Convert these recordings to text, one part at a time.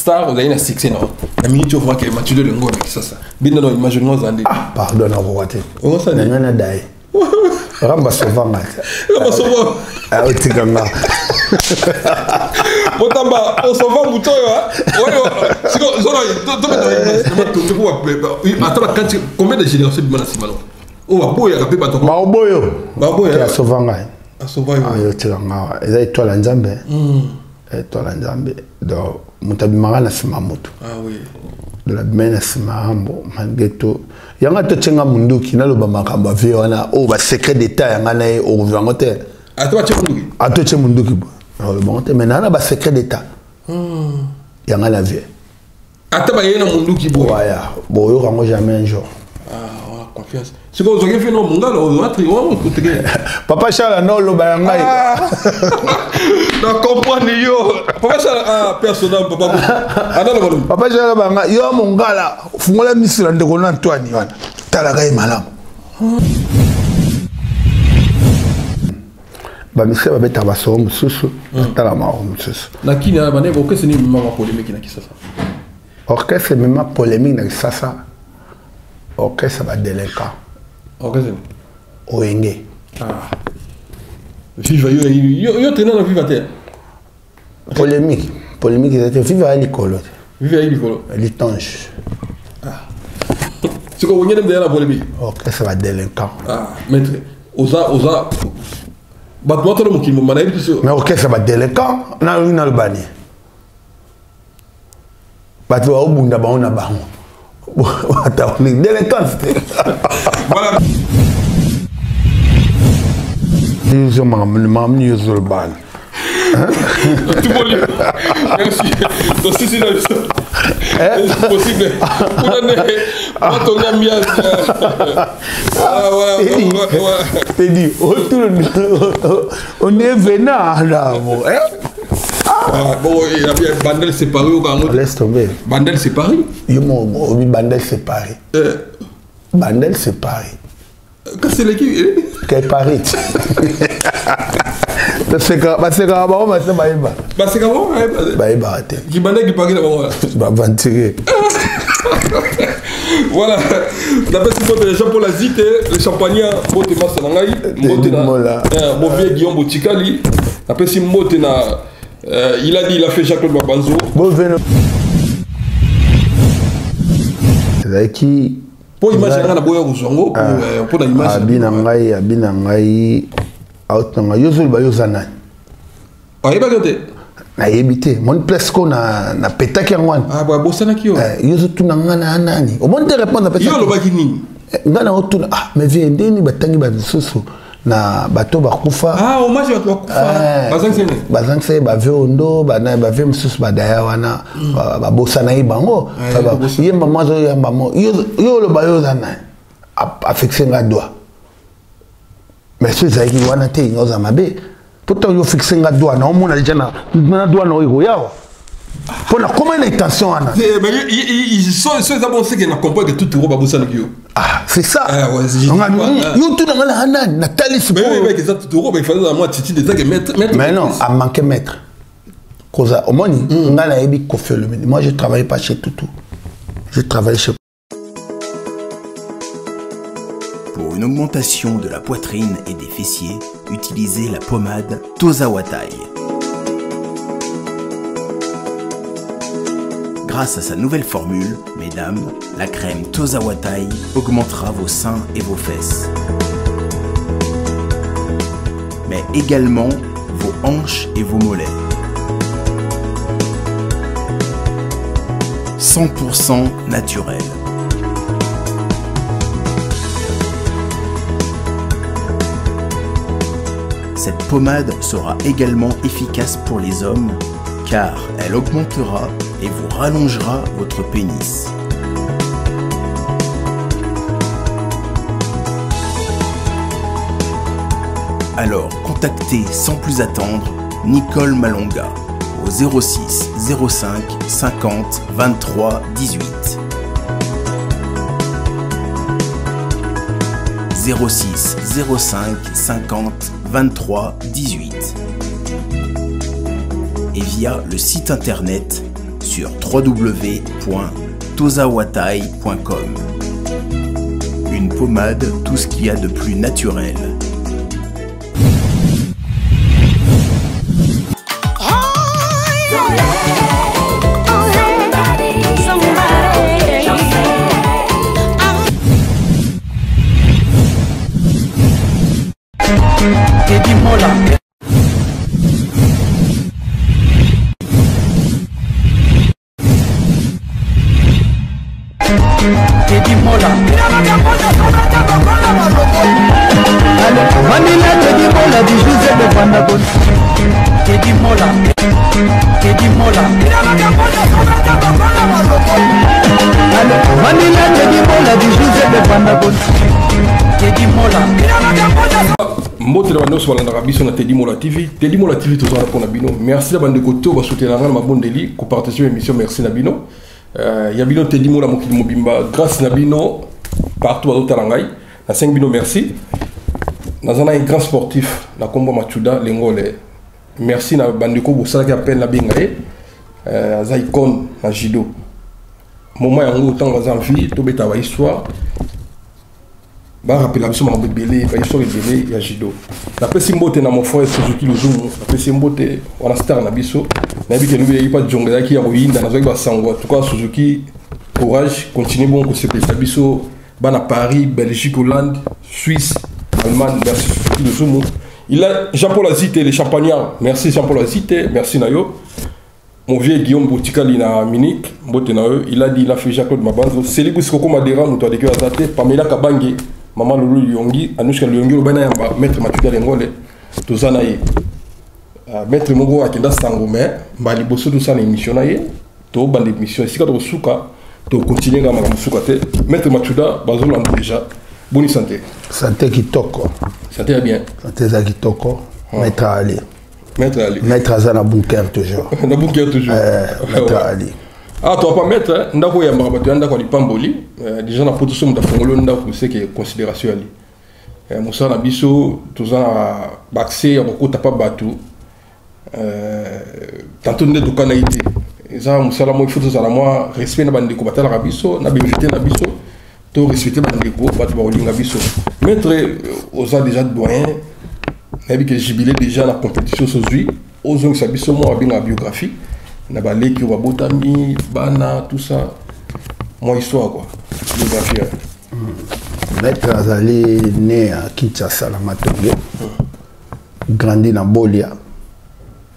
star vous avez un succès non la minute on voit que Mathieu de Lengo qui ça bien non imagine-moi ça ah pardon na voité on ça na na dai ramba sovanga ah otikanga Botamba on s'en va mouton ouais siko zona attends combien de générations de Manassimalo oh boya ka pe bato baboyo ya sovanga asovanga ayo tikanga eza étoile nzambe étoile nzambe donc mutabimanga na sima moto ah oui de la mena sima ambo mangeto yanga to tsenga munduki na loba makamba vie wana o ba secret d'état yanga na o vangote ato tse munduki bo le bonte mais na ba secret d'état yanga la vie ata ba yena munduki bo waya bo yo rango jamais un jour ah confiance c'est quoi vous avez fait non mongala on a triomphé papa Charles no lo ba yanga na comprendre yo papa Charles ah personnel papa ana lo papa Charles ba nga yo mongala fungola misira ndeko na Antoine wana tala kai malamu ba misira ba beta ba so mususu tala ma mususu lakini aba ne orchestre ni mama polémique na kisasa orchestre mama polémique na kisasa orchestre ba délinquant orchestre oenge ah viva yo tenant na viva terre polémique c'était viva à l'école litange ah c'est quoi on y a de la polémique orchestre ba délinquant ah maître oza batmoto mo kimo mana ibiso mais orchestre ba délinquant na le bani batwa obunda ba ona bango ata on délinquant voilà ils ont mamni yozol ban tout bon merci donc si c'est possible on a ton ambiance voilà t'es dit autour on est venant là bon il y a bien bandel séparé au Congo laisse tomber bandel séparé yo mo bandel séparé bandel séparé qu'est-ce que c'est l'équipe qu'est Paris parce que bah c'est baïba parce que bon baïba qui bandel qui parie là-bas bah venturer voilà d'après ce que les gens pour la zite les champagnats bote massa nangai mon vieux Guillaume Botikali après si mote na il a dit il a fait Jacques Mabanzo bon venu c'est qui pour imaginer na boya kuzongo pour na image abina ngai autanga yozul ba yozana ah iba gote na yebite mon presque na petaki ngwan ah ba bosana kiyo yozo tuna ngana nani o mon te répondre peut-être yo lo baki nini ngana otuna ah mais vie ndeni batangi ba susu na bato bakufa ah hommage bato bakufa bazangse ba veondo ba na ba ve mususu ba daya wana ba bosana ibango ye mama zo ya mama yo lo ba yo zana affixer nga doigt mais ce zaki wana te ngoza mabe pourtant yo fixer nga doigt na omona déjà na doigt na oyo yawa pour la comment une intention wana mais ils sont d'abord ceux qui ne comprennent que tout roba bosana kiyo ah c'est ça yo tout dans la hanan Nathalie mais que ça tout roba il fallait à moi titi de ça que mettre mais non à manquer maître cause au moins ngala ebi Koffi Olomide moi je travaille pas chez Toutou je travaille chez. Pour une augmentation de la poitrine et des fessiers, utilisez la pommade Toza Watai. Grâce à sa nouvelle formule, mesdames, la crème Toza Watai augmentera vos seins et vos fesses. Mais également vos hanches et vos mollets. 100% naturel. Cette pommade sera également efficace pour les hommes car elle augmentera et vous rallongera votre pénis. Alors contactez sans plus attendre Nicole Malonga au 06 05 50 23 18. 06 05 50 23 18 et via le site internet sur www.tozawatai.com. Une pommade, tout ce qu'il y a de plus naturel. Teddy Mola. Teddy Mola. Manila Teddy Mola di José de Vandagon. Teddy Mola. Teddy Mola. Manila Teddy Mola di José de Vandagon. Teddy Mola. Mbote la sur la Biso na Teddy Mola TV. Teddy Mola TV toujours là pour Nabino. Merci la bande de Koto va soutenir la Mabondeli pour partager l'émission. Merci Nabino. Yabino Teddy Mola Mokili Mobimba grâce Nabino partout à Otalangai. Na 5 bino merci. Dans un grand sportif na Kombo Machuda Lengole. Merci na bande de Kobo ça qui appelle la Bengae. Zaikon na Jido. Moment yango autant dans envie to beta wa histoire. Bah rappelle la mission m'a belé bah histoire belé ya Jido. La pesi mbote na mon frère Suzuki Luzumu, la pesi mbote wana star na biso. Na bi que nous il pas jonga qui ya oyinda na zoki ba sango. En tout cas Suzuki courage, continue bon que c'est pesa biso bana Paris, Belgique, Hollande, Suisse, Allemagne, merci Suzuki Luzumu. Il a Jean-Paul Azité les Champagnards. Merci Jean-Paul Azité, merci Nayo. Mon vieux Guillaume Boutikali na Munich, mbote na eux, il a dit il a fait Jacques-Claude Mabanzo. Célibus Koko Madera nous de que Azate, Pamela Kabange. Maman Lulu Lyongi, Anouchka Lyongi, le Bana Maître Mathieu Lengole, Tozanaye. Maître Mogo Akenda Sangomé, Bali Bosso de San émission, to bande émission, si tu souka, to continuer à ma souka. Maître Mathieu Bazol déjà. Bonne santé. Santé qui toko. Santé bien. Santé qui toko. Maître Ali. Maître Ali. Maître Azana Bunker toujours. Na Bunker toujours. Maître Ali. Ah, tu vas pas mettre, ndako ya mabatu ndako li pamboli, déjà na poto somme da fongolo ndako c'est que considération ali. Musa na biso toza baxé ya ko tapa batu. Tantôt nde tukana ité. Eza musala mo faut za moi respect na bande ko batala ka biso, na bénéfice na biso, to respecter bande ko batu ba olinga biso. Maître oza déjà doyen, na bi que jubilé déjà la compétition aujourd'hui, ozong sa biso mo abinga biographie. Nabaleki wa botami bana tout ça moi histoire quoi biographie. Maître Azali né à Kinshasa na Matonge, grandi na Bolia,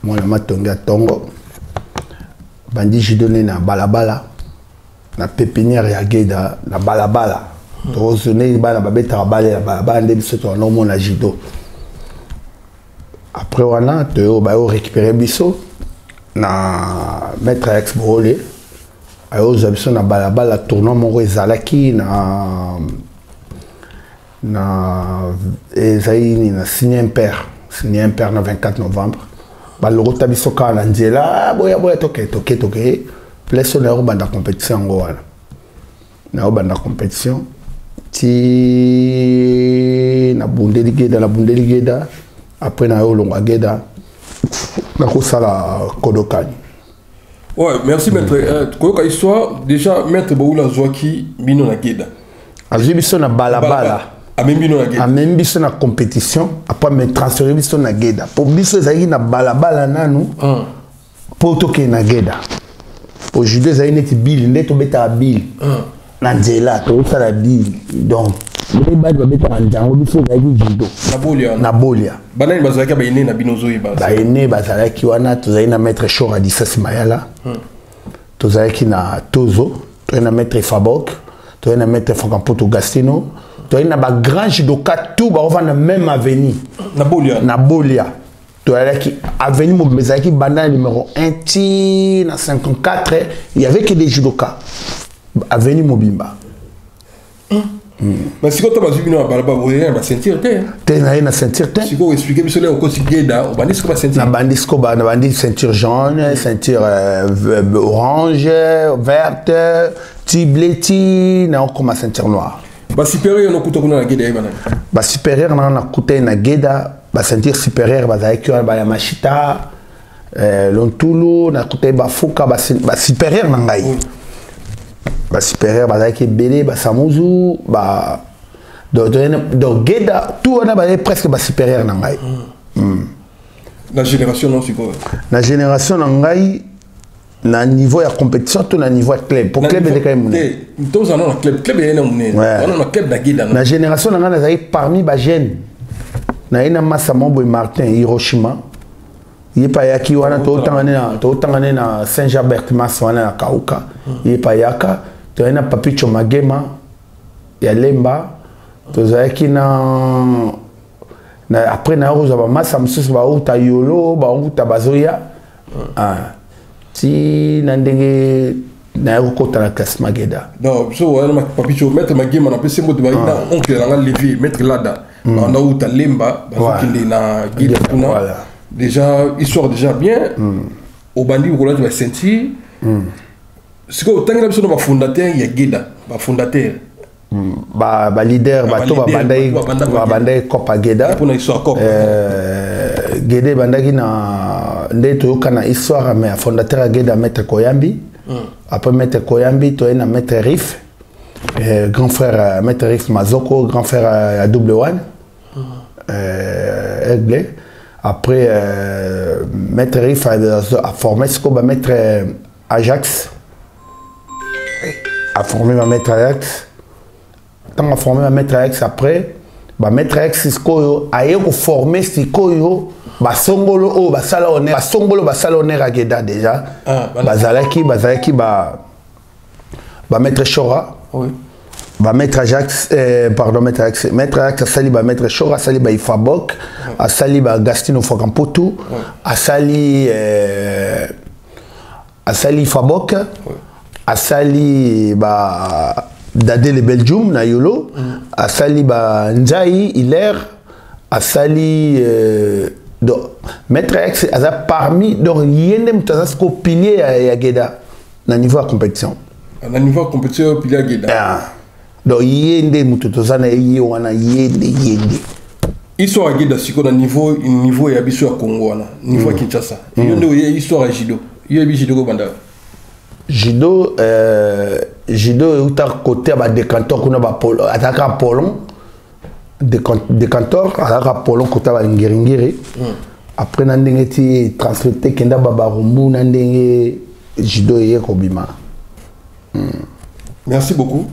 moi na Matonge à Tongo, bandi Jido né na Balabala, na pépinière ya Geda na Balabala, tozone bana babeta balé na Balabala nde biso to na mona Jido. Après wana to ba récupérer biso na maître Alex Borolé ayo zabiso na balabala tournoi moko ezalaki na ezali na signé impair na 24 novembre balokota biso kaka na nzela boya toke place na banda compétition yango wana na banda compétition ti na bundeli geda après na yo longa geda na kosala Kodokani. Ouais, merci maître. Koyoka histoire déjà maître Boula Zouaki bino na geda. Azwi biso na balabala. Amem bino na geda. Amem biso na compétition après me transférer biso na geda. Pour biso ezali na balabala nanu. Pour toke na geda. Pour judo ezali neti bill nde to beta bill. Na nzela to sala bill. Donc les bad va beta njango biso ezali judo. Na Bolia. Banani bazalaki ba ine na binozo iba. Ba ine bazalaki wana tozali na maître Chora Disas Mayala. Tozalaki na Tozo, tozali na maître Fabok, tozali na maître Frankampoto Gastino, tozali na ba grand judoka tout ba na même avenue. Na Bolia. Tozalaki avenue Mobezaki banda numéro 1 ti na 54, il y avait que des judokas. Avenue Mobimba. Mais si tu as vu une balabala, tu sentir na ceinture. Si tu expliquer bien cela au quotidien, au bandisco ba ceinture. Na bandisco ba ceinture jaune, ceinture orange, verte, tibleti, na comme ceinture noire. Ba supérieur no kuta kuna na geda ibana. Ba supérieur na kuta na geda, ba ceinture supérieure ba zaiki ba ya machita, Lontulu na kuta bafuka ba supérieur na ngai ba supérieur ba ki belé ba samuzu ba donc Geda tout on a presque ba supérieur na ngai la génération non c'est quoi la génération na ngai na niveau ya compétition tout na niveau club pour club de kai mouné tous on a club est mouné on a club na Geda la génération na ngai na parmi ba jeunes na ina Masamombo Martin Hiroshima yepa yaki wana to tangane na Saint-Jean-Bert Mas wana na Kauka yepa yaka to ina Papicho Magema ya Lemba to zaki na après na roza ba masa msusu ba uta yolo ba uta bazoya ti na ndenge na kota na classement Geda non so wana Papicho mettre Magema na pese mot ba ina oncle na lever mettre Lada on a uta Lemba ba kinde na Geda kuna déjà histoire déjà bien au bandi au collège va sentir ce que autant que nous fondateur il y a Geda ba fondateur ba leader ba to ba bandai Copa Geda pour une histoire Copa Geda bandaki na ndeto kana histoire mais fondateur Geda maître Koyambi après maître Koyambi to na maître Riff grand frère maître Riff Mazoko grand frère à double one Aigle. Après, maître Riff a formé ce qu'on va mettre Ajax. A formé ma maître Ajax. Tant a formé ma maître Ajax après, bah maître Ajax c'est ce qu'on a formé ce qu'on bah songolo oh bah salonner bah songolo bah salonner à Geda déjà. Bah zalaki bah maître Chora. Oui. Bah maître Ajax pardon maître Ajax asali bah maître Chora asali bah Ifabok asali bah Gastino Fokampoto asali Ifabok asali bah Dade le Belgium na Yolo asali bah Nzai Hilaire asali maître Ajax asa parmi donc yende mutaza ko pilier ya Geda na niveau de compétition na niveau de compétition pilier ya Geda. Donc yende mututozana wana yende histoire Geda siko na niveau ya biso ya Congo wana niveau ya Kinshasa yende oye histoire ya judo yebi judo ko banda judo uta côté ba décanteur kuna ba polo ataka polon décanteur ataka polon côté ba ngiringiri après na ndenge ti transféré kenda baba rumbu na ndenge judo ye ko bima merci beaucoup.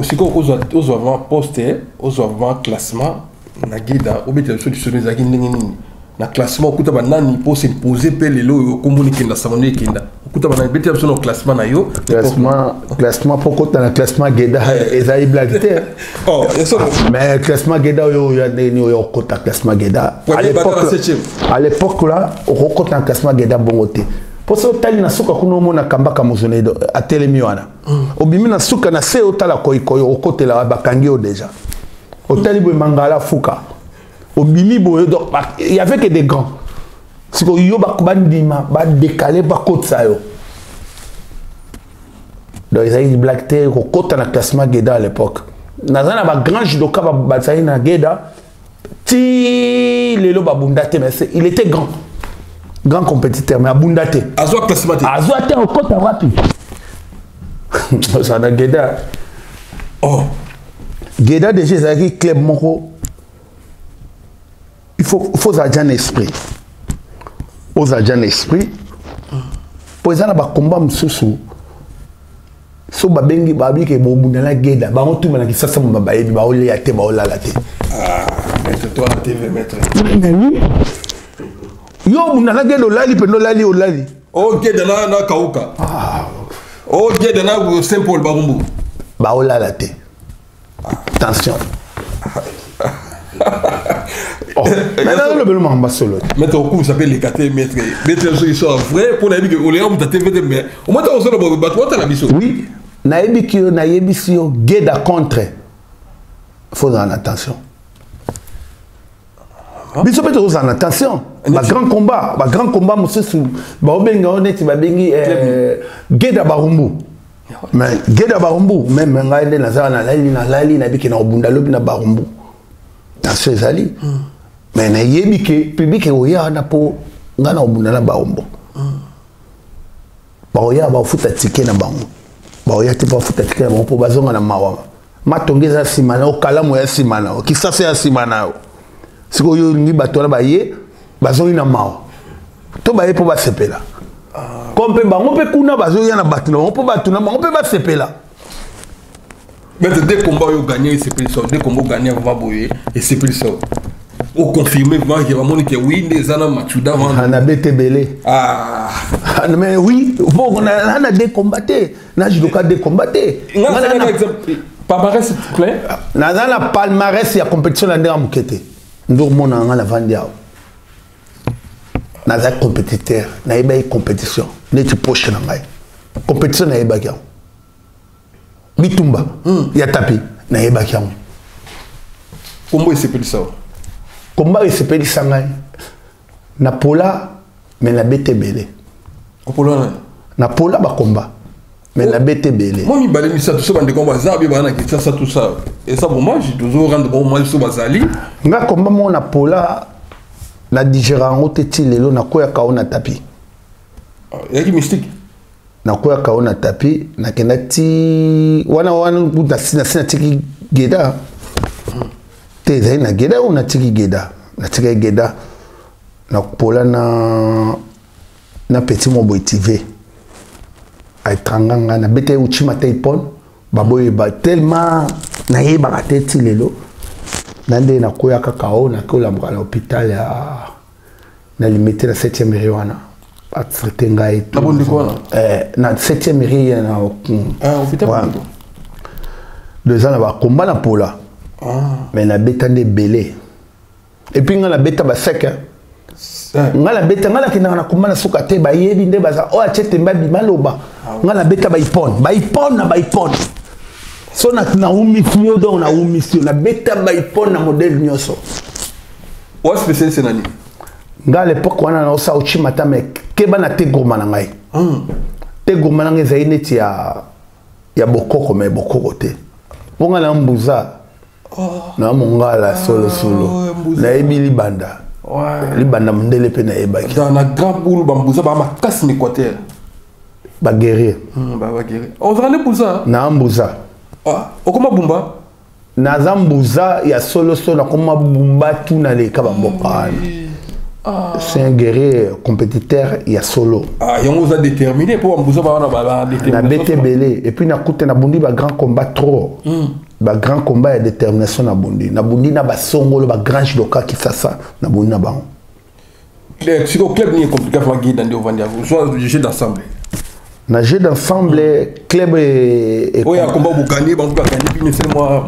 Si on a un poste, on a un classement, na Geda, on a un classement, on a un pour s'imposer les lots, communiquer dans sa monnaie. On a un classement, classement pour un classement Geda, et blague. Mais classement Geda, il y a un classement Geda. À l'époque là, on a un classement Geda bon côté. Pour ça, tali na suka kuno mona kambaka muzonedo atelemi wana. Obimi na suka na se otala koikoyo okote la bakangi o déjà. Otali bo mangala fuka. Obimi bo il y avait que des grands. Si ko yo ba bandima ba décaler ba kotsa yo. Donc ils avaient black terre ko kota na classement Geda à l'époque. Nazana ba grand judoka ba tsai na Geda ti lelo ba bundate mais il était grand. Grand compétiteur, mais Abundate. Azwa classement. Azwa au côté rapide. Ça n'a Geda. Oh. Geda déjà c'est club moko. Il faut un esprit. Aux agents esprit. Pour ça na combat msusu. So babengi babi ke bobunda la Geda. Ba on tout na kisasa mo ba yebi ba ole ya te ba ola la te. Maître toi la TV maître. Yo munala Geda lali pendo lali olali. Oh Geda na Kauka. Oh Geda na Saint-Paul Barumbu. Ba olala te. Attention. Oh, maintenant le bel mamba solo. Maître Oku s'appelle les catés maître. Maître ils sont vrais pour la vie que Oléa on t'a TV mais au moins on sort ba toi la biso. Oui. Na yebi si Geda contre. Faut en attention. Biso peut être en attention. Ba grand combat mususu ba obenga oneti ba bengi Geda Barumbu. Mais Geda Barumbu même ngaende na zana na lali na biki na obunda lobi na Barumbu. Dans ces ali. Mais na yebi ke public oya na po ngana obunda na baombo baoya ba futa tike na bango baoya te ba futa tike na bango po bazonga na mawa matongeza simana okalamu ya simana kisasa ya simana siko yo ni batola baye bazongi na mawa to baye po basepela kompe bango pe kuna bazoya na batuna bango po batuna bango pe basepela. Mais dès qu'on va gagner ces pétitions, dès qu'on va gagner, on va boyer et ces pétitions. Au confirmer vraiment que oui, les années Machuda vont. On a bête belé. Ah. Mais oui, bon, on a décombatté. N'a je dois décombatté. On a un exemple. Palmarès, s'il te plaît. On a un palmarès, il y a compétition dans le Moukete. Nous, on a la Vandia. On a un compétiteur. On a une compétition. On a une poche. Compétition, on a une bagarre. Bitumba, ya tapi, na yeba kiamu. Comment il s'appelle ça? Comment il s'appelle ça? Na pola, mais na bete belé. Na pola ba combat, mais na bete belé. Moi, mi balé mi ça tout ça, bande combat zabi bana qui ça tout ça. Et ça pour moi, j'ai toujours rendre bon moi sur bazali. Nga combat moi na pola, na digérango teti lelo na koya ka ona tapi. Il y a qui mystique. Na koya kaona tapi na kenati wana buda sina tiki geda te zai na geda una tiki geda na tiki geda na pola na petit mo boy TV ay tranganga na bete uchima taipon baboy ba tellement na yeba ka teti lelo nande na koya ka kaona ko la mkala hôpital ya na limite na 7e riwana na 7e mairie na hôpital. 2 ans na combat na pola. Mais na beta de belé. Et puis nga na beta ba sec. Nga na beta nga na kina na combat na suka te ba yebi nde baza o achete mbabi maloba. Nga na beta ba ipon na ba ipon. So na umisio do na umisio na beta ba ipon na modèle nyoso. O spécialiste nani? Nga à l'époque wana na osa uchi mata mek keba na te gourma na ngai te gourma na ngai zai neti ya bokoko me bokoko te bonga na mbuza na mongala solo na ebi libanda mndele pe na ebaki dans la grande boule bambuza ba makasi ni Équateur ba guerrier on va aller mbuza na mbuza okoma bumba na zambuza ya solo na koma bumba tu na le ka bamboka. C'est un guerrier compétiteur, il y a solo. Il y a déterminé pour na bete belé et puis na koute na bundi ba grand combat trop. Ba grand combat et détermination na bundi na ba songolo ba grand judoka qui fait ça na bundi na bango. Le club ni compliqué pour gagner dans Vandia. Soit jeu d'ensemble. Na jeu d'ensemble club et oui, combat vous gagnez, vous gagnez puis c'est moi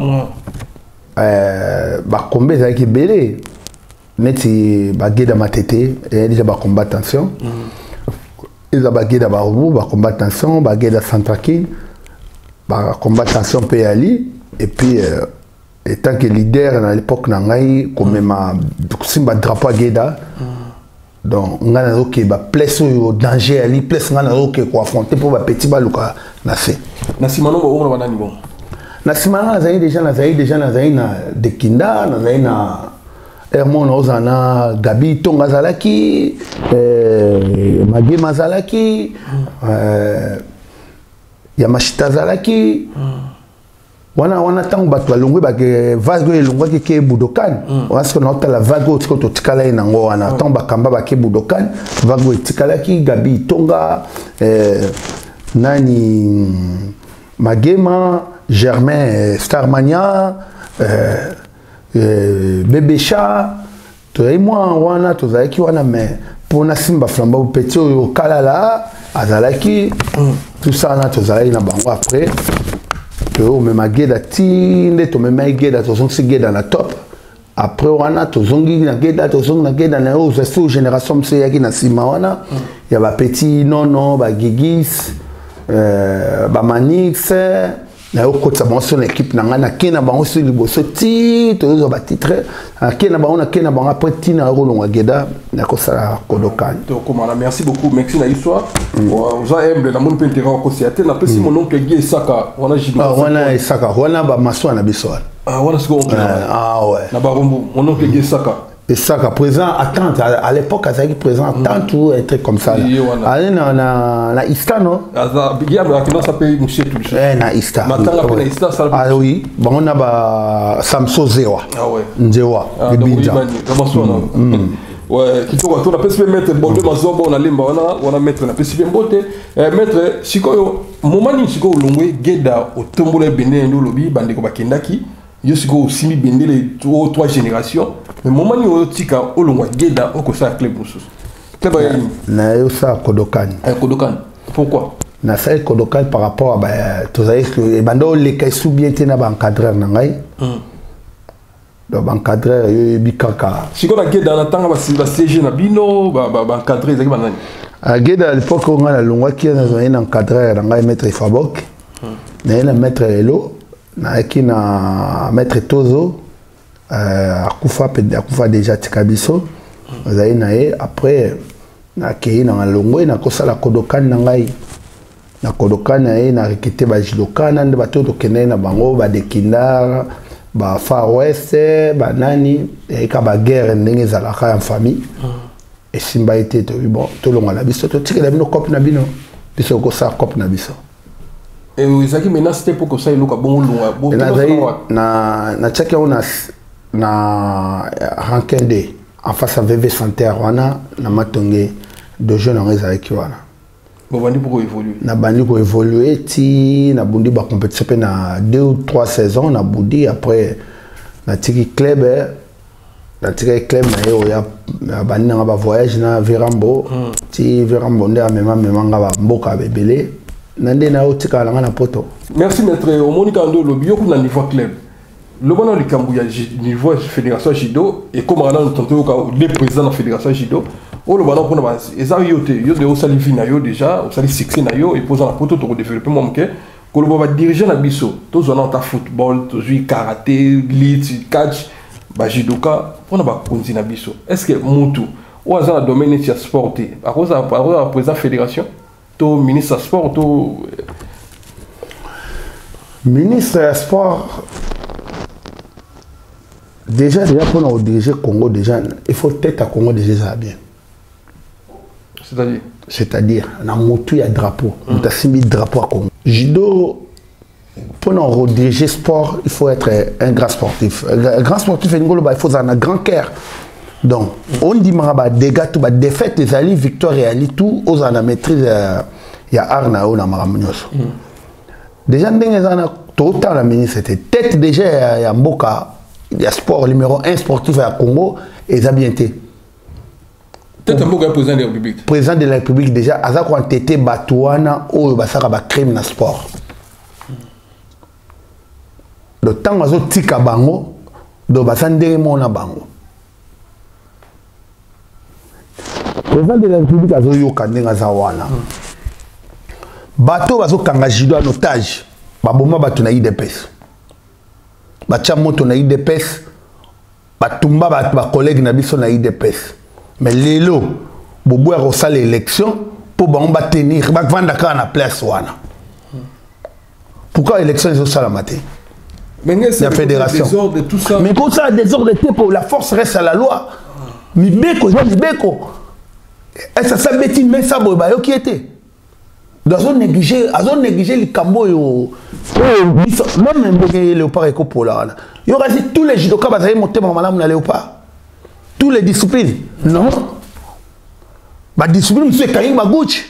ba combat ça qui belé. Neti bageda matete et déjà ba combat tension ils a bageda ba robo ba combat tension bageda centraki ba combat tension pe ali et puis étant que leader à l'époque na ngai comme ma simba drapeau ageda donc ngana zoke ba place au danger ali place ngana zoke ko affronter pour ba petit baluka na se na simano bo na banani bon na simano na zaidi déjà na de kinda na zaidi na Hermon Ozana, Gabi Tonga Zalaki, Magema Zalaki, Yamashita Zalaki. Wana tangu batu balongwe bake vago elongwa ke Budokan. Parce que notre la vago tiko to tikala inango wana tangu bakamba bake Budokan, vago tikalaki Gabi Tonga, nani Magema, Germain Starmania, bébé chat toi et moi wana tozalaki wana mais pour na simba flamba petit au kalala azalaki tout ça na tozalaki na bango après to même ageda tinde to même ageda to zongi geda na top après wana to zongi na geda na o zesto génération mse yaki na sima wana ya ba petit non ba gigis ba manix na okotsa bango sur l'équipe na ngana kena bango sur liboso ti to ba titre kena bango après tina rolonga geda na kosala kodokan to komana merci beaucoup merci na histoire vous a aimé na mon peinture ko siate na pesi mon oncle Guy Saka wana jido wana Saka wana ba maso na biso wana siko ouais na ba rombo mon oncle Guy Saka Et ça, qu'à présent, attente, à l'époque, à présent, attente ou un truc comme ça. Allez, na Ista, non? Il y a un s'appelle Monsieur Touché. Na Ista. Na Ista, ça. Ah oui, bon, on a Samso Zewa. Ah ouais. Nzewa. Ah, donc, ouais, qui faut qu'on appelle mettre bonde mazobo on a limba on a mettre na pesi bonde mettre sikoyo momani sikoyo longwe geda o tombola bene ndo lobi bande ko bakendaki yo sikoyo simi bende les trois générations mais momani o tika o longwa geda o ko sa club mususu club na yo sa Kodokan pourquoi na sa Kodokan par rapport à tous les bando les kay sous bien tena ba encadreur na ngai donc encadreur bikaka siko na geda na tanga ba CG na bino ba encadrer ezaki banani à geda à l'époque on a longwa qui na un encadreur na ngai maître Fabok na maître Elo na qui na maître Tozo akufa déjà tikabiso zai na après na kei na longwe na kosala Kodokan na ngai na Kodokan na rekete ba jidoka na bato to kene na bango ba dekindar ba Far West ba nani et ka ba guerre ndenge zalaka en famille et simba été to bon to longa la biso to tikela bino cop na bino biso ko sa cop na biso et ezaki menace pour que ça iluka bon longa bon na tchaki on na rankin de en face à VV Santerre wana na matonge de jeunes en ezaki wana bandi pour évoluer na bandi ko évoluer ti na bundi ba compétition na 2 ou 3 saisons na bundi après na tiki club na yo ya bandi na ba voyage na Virambo ti Virambo nda même nga ba mboka bebele na nde na otika la na poto. Merci maître Omonika ndo lo biyo kuna niveau club le bon le Kambu ya niveau fédération judo et comme on a entendu le président de la fédération judo oh le ballon pour nous et ça yo de osali vina yo déjà osali succès na yo et posant la poto pour développer mon que ko le va diriger na biso to zona ta football to jouer karaté glitch catch ba judoka pour na ba konzi na biso est-ce que mutu ou azana domaine de sport à cause président fédération to ministre sport to ministre sport déjà pour nous diriger Congo déjà il faut tête à Congo déjà ça bien. C'est-à-dire, dans mon il y a drapeau. On a mis drapeau à Congo. Judo, pour nous rediriger sport, il faut être un grand sportif. Un grand sportif, il faut avoir un grand cœur. Donc, on dit que des gars, des défaites, les alliés, victoire et alliés, tout, on a la maîtrise, il y a Arna, on a Maramignos. Déjà, tout le temps, la ministre, c'était tête déjà, il y a Mboka, il y a sport numéro 1 sportif à Congo, et ça a bien été. Peut-être un président de la République. Président de la République déjà, Azak quand t'étais Batouana ou Basara ba crime na sport. Le temps azo tika bango, do basandere mona bango. Président de la République azo yoka ndenga zawana. Bato bazo kanga judo en otage. Baboma batu na IDPS. Bacha moto na IDPS. Batumba ba collègue na biso na IDPS. Mais l'élo, Bobo a reçu l'élection pour tenir, vendre la place. Pourquoi l'élection est au Salamate? La fédération. De tout ça. Mais pour ça, désordre pour la force reste à la loi. Mibeko. Et ça s'appelle mais ça, qui était. Dans un négligé les cambo. Même les léopards et copola. Il y aura tous les judokas qui vont monter dans la léopard. Tous les disciplines. Non. Ma discipline, c'est Karim Bagouch.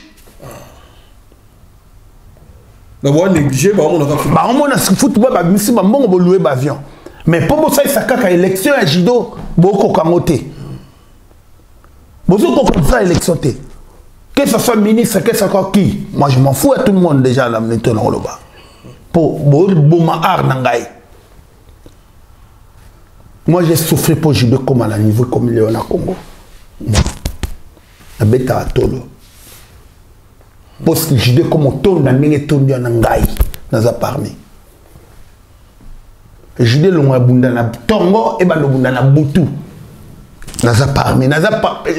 On a négligé, on a football, on a loué l'avion. Mais pour ça, il y a une élection à judo, beaucoup de camoté. Beaucoup de ça, élection. Que ce soit ministre, que ce soit qui. Moi, je m'en fous à tout le monde déjà, là, maintenant, là-bas. Pour Bouma Arnangaï. Moi, j'ai souffert pour judo comme à la niveau comme il y a au Congo. La bête à Tolo. Parce que judo comme on tourne dans les tournes en Angaï, dans un parmi. Judo l'on a bunda na Tongo et bando bunda na Boutou. Dans un parmi. Dans un parmi.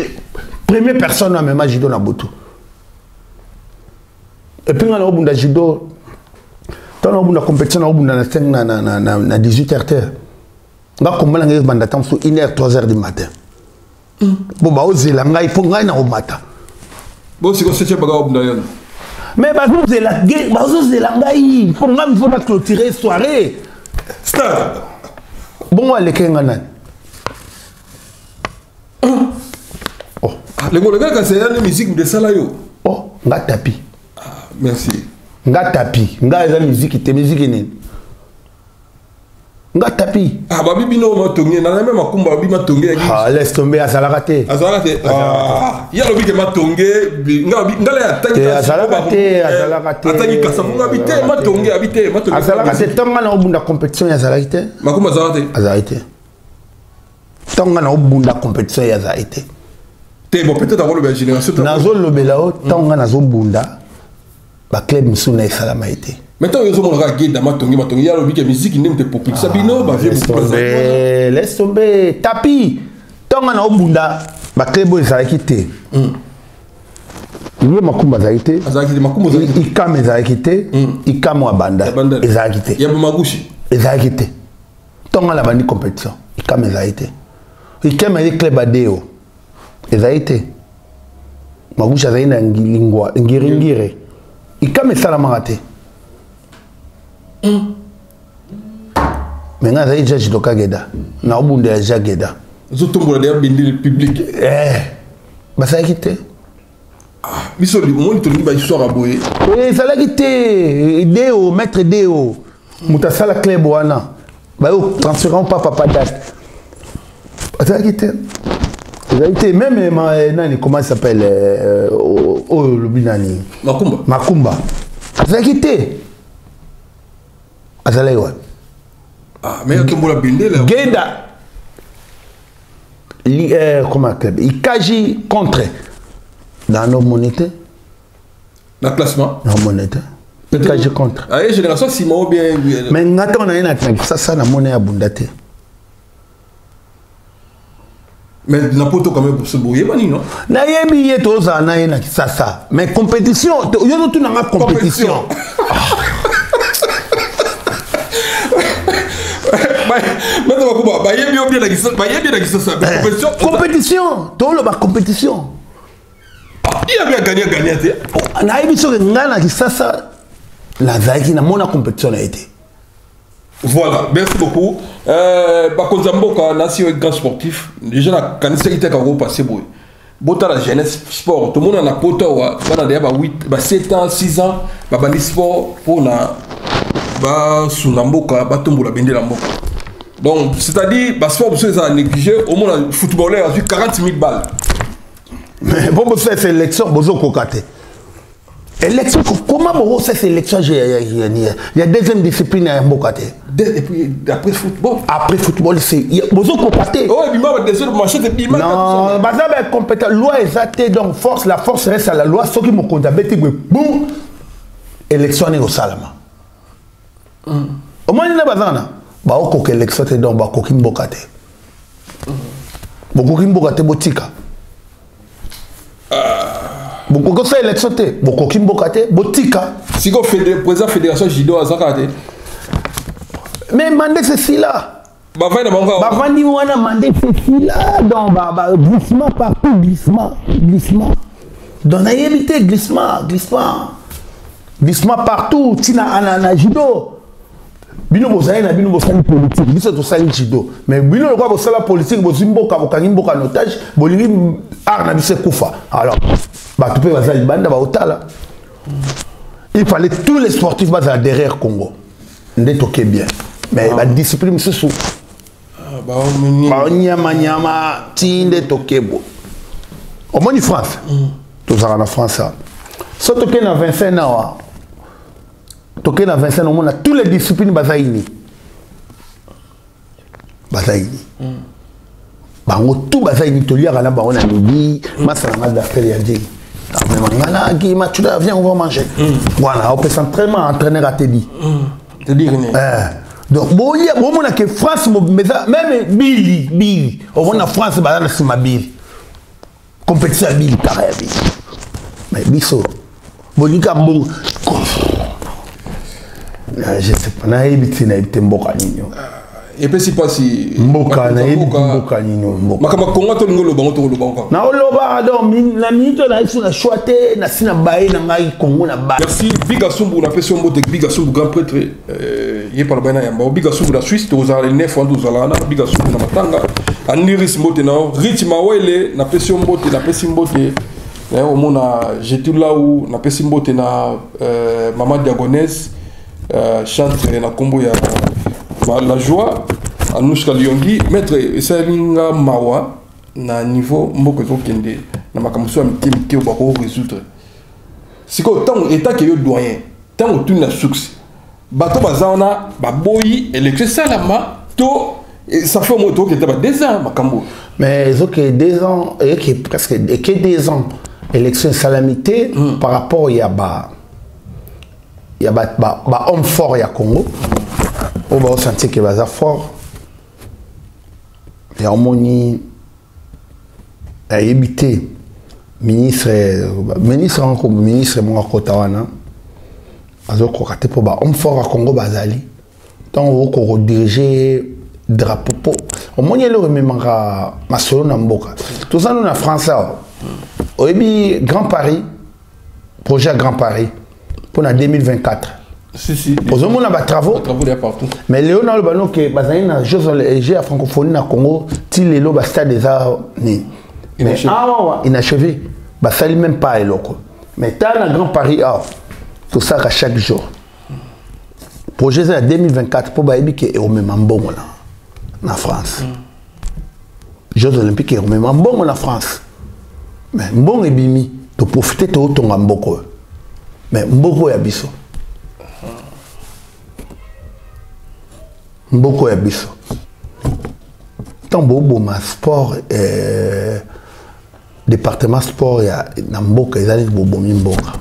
Première personne à même judo na Boutou. Et puis on a bunda judo. Tant on a bunda compétition, on a bunda na 18h. On a 1h, 3h du matin. Bon, bah, osez la ngai, pour ngai na omata. Bon, c'est comme ça, tu vas pas mais bah, osez la ngai, bah, osez la ngai, pour ngai, il faut pas clôturer soirée. Stade. Bon, allez, kenganan. Oh. Le gars, quand c'est la musique de Salayo. Oh, nga tapi. Ah, merci. Nga tapi. Nga la musique, te musique n'est. Nga tapi. Ah, babi bino ma tongue, na même ma kumba babi ma tongue. Ah, laisse tomber à Salakate. À Salakate. Ah, il y a le big ma tongue, nga la attaque. À Salakate, à Salakate. Attaque kasa funga habité ma tongue, habité ma tongue. À Salakate, tant nga na obunda compétition ya Salakate. Ma kumba Salakate. À Salakate. Tant nga na obunda compétition ya Salakate. T'es bon peut-être avoir le génération. Nazo lobelao, tant nga na zo bunda. Ba club musuna salama été. Maintenant, ils ont regardé dans ma tongue, il y a le big musique qui n'aime pas pour Sabino, bah viens laisse tomber, tapis. Tant qu'on a obunda, bah club ils ont quitté. Il y a makumba za quitté. Il kame za quitté. Il kame wa banda. Ils ont quitté. Il y a Magushi. Ils ont quitté. Tant qu'on a bandi compétition, il kame za quitté. Il kame les club adéo. Ils ont été. Magushi za ina ngilingwa, ngiringire. Il kame salama raté. Mais nga zaï jaji doka geda na obunde ya jageda zo tombola de bindi public ba ça quitté ah biso li mo to ngi ba histoire aboye ça la quitté deo maître deo mutasala club wana ba yo transférant papa date ça la quitté même nani comment il s'appelle le binani Makumba ça la quitté Azalé ouais. Ah, mais il y a bindé là. Geda. Comment club? Il cagie contre. Dans nos monétés. Dans le classement. Dans nos monétés. Il cagie contre. Ah, et génération Simon bien. Mais on a une ça na monnaie abondate. Mais n'importe quand même pour se brouiller, non? Na yebi yeto za na yena ça. Mais compétition, yo tout na compétition. Compétition, tout le compétition. Il a bien gagné. On a vu que Ngana qui ça la Zaïki na mona compétition a été. Voilà, merci beaucoup. Bakonzamboka nation grand sportif. Déjà la canissalité ka go passer boy. Bota la jeunesse sport, tout le monde en a poto wa, bana de ba 8, ba 7 ans, 6 ans, ba bani sport pour na ba sunamboka, ba tombola bende la mboka. Donc, c'est-à-dire, bah, sport, vous avez négligé, au moins, le footballeur a eu 40 000 balles. Mais bon, vous faites sélection, vous avez cocaté. Élection, comment vous faites sélection? Il y a deuxième discipline à Mbokaté. Et puis, après football. Après football, c'est. Vous avez cocaté. Oh, et puis, moi, désolé, moi, je suis non, bah, ça va être compétent. Loi est actée, donc la force reste à la loi. Ceux qui m'ont condamné, boum, élection est au Salama. Au moins, il n'y a pas besoin. Ba oko élection te donc ba koki mbokate. Bokoki mbokate botika. Boko ça élection te bokoki mbokate botika. Si ko président fédération judo azakate. Mais mandé c'est là. Ba va na bango. Ba vandi wana mandé c'est là donc ba glissement partout glissement. Dans la éviter glissement partout tina ana judo. Bino bozali na bino bosali politique biso to sali judo mais bino le quoi bosala politique bozimboka bokangi mboka en otage bolingi art na biso kufa alors ba to pe bazali banda ba otala il fallait tous les sportifs bazala derrière Congo ndeto ke bien mais la discipline sous ba nyama tinde tokebo au moins en France tout ça en France ça to ke na 25 ans toké na 25 ans, on a toutes les disciplines bazaïni. Bango tout bazaïni to liara na ba on a midi, masala d'affaires ya dit. Mais mangala qui ma tu viens on va manger. Voilà, on peut s'entraîner entraîneur à te dit. Te dire donc bon il y a bon on a que France même Billy. On a France bazana sur ma Billy. Compétition Billy carré. Mais biso. Bonika bon je sais pas, na ebiti na ebite mboka ninyo. et puis si pas si mboka na mboka nino mboka makama konga to ngolo bango to loba na oloba donc na minute na iso na choité na sina baé na ngai kongo na ba merci Biga Sumbu na peso mbote Biga Sumbu grand prêtre yé par bana yamba Biga Sumbu na Suisse to za le 9 ans za na Biga Sumbu na matanga aniris mbote na Rich Mawele na peso mbote na pesi mbote au mona j'étais là où na pesi mbote na maman diagonesse chante na combo ya la joie Anouchka Lyongi maître esalinga mawa na niveau mboko zokende na makamuso ya mike bako résoudre siko tant état que yo doyen tant tout na succès bato bazana baboyi élection salama to ça fait moi to que t'as 2 ans makambo mais ok 2 ans et que presque et que 2 ans élection salamité par rapport il y a homme fort ya Congo on va sentir que baza fort il y a harmonie à éviter ministre mon kotawana azo kokate pour ba homme fort à Congo bazali tant on ko diriger drapeau pour au moins le rememanga masolo na mboka tout ça nous na France oyebi Grand Paris projet Grand Paris pour la 2024 si aux hommes on a travaux partout mais Léon a le ballon que bazali na Jeux olympiques à francophonie na Congo ti lelo ba stade des arts ni inachevé basali même pas eloko mais tant na Grand Paris tout ça à chaque jour projet c'est en 2024 pour bayebi que au même mbongo là na France Jeux olympiques au même mbongo na France mais mbongo ebimi to profiter to tonga mboko mais mboko ya biso mboko ya biso tant bobo ma sport département sport ya na mboka ezali bobo mimboka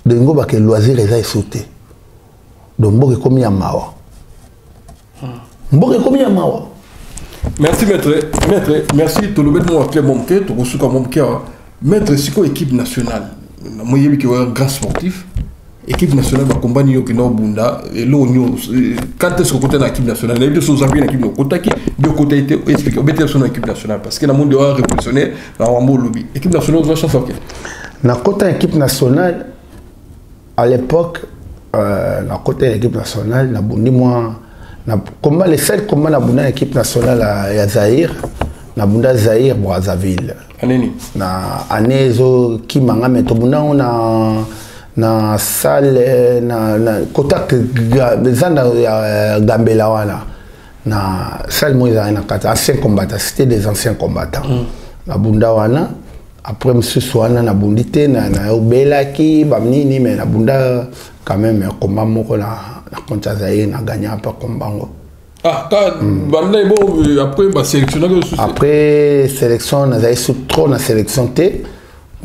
de ngo ba ke loisir eza sauté donc mboka komi ya mawa merci maître merci tout le monde mon clé mon cœur tout suka mon cœur maître siko équipe nationale moi yebi ki grand sportif équipe nationale va combattre yo ki no bunda et lo nyo quand est-ce que côté na équipe nationale na biso zabi na équipe no côté qui de côté été expliquer obéter sur équipe nationale parce que na monde doit révolutionner na wambo lobby équipe nationale va chance OK na côté équipe nationale à l'époque na côté l'équipe nationale na bondi moi na comment les seuls comment na bunda équipe nationale ya Zaïre na bunda Zaïre Brazzaville aneni na anezo ki manga meto bunda na salle na contact zanda ya Gambela wana na salle moïse na kata anciens combattants c'était des anciens combattants na bunda wana après monsieur Soana na bundité na obelaki bamnini mais na bunda quand même combat moko na contre Zaïre na gagné pas combat ngo après après sélection na Zaïre sous trop na sélection té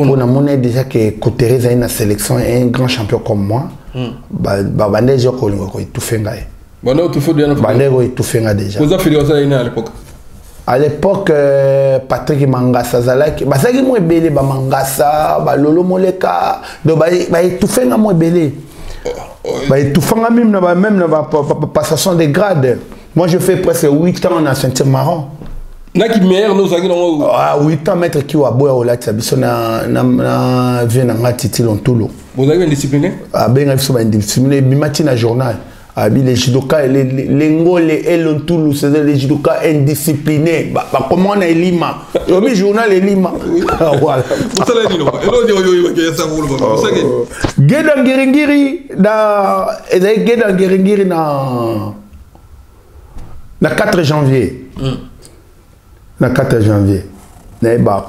on a monnaie déjà que Coterre a une sélection un grand champion comme moi bandé je ko tout fait ngai bandé tout fait déjà vous avez fait à l'époque à l'époque Patrick Mangasa zalaki basaki mo ebele ba Mangasa ba Lolo Moleka do ba tout fait nga mo ebele ba tout fait nga même na passation de grade moi je fais presque 8 ans na ceinture marron naki meilleur nos amis 8 ans maître qui wa boya ola tsabiso na vie na ngati tilontulo vous avez indiscipliné benga biso ba indiscipliné bimati na journal abi les judoka les ngole elontulu c'est les judoka indisciplinés ba comment na elima obi journal elima voilà vous savez ni no elo yo ça vous savez geda ngiringiri na 4 janvier na 4 janvier na ba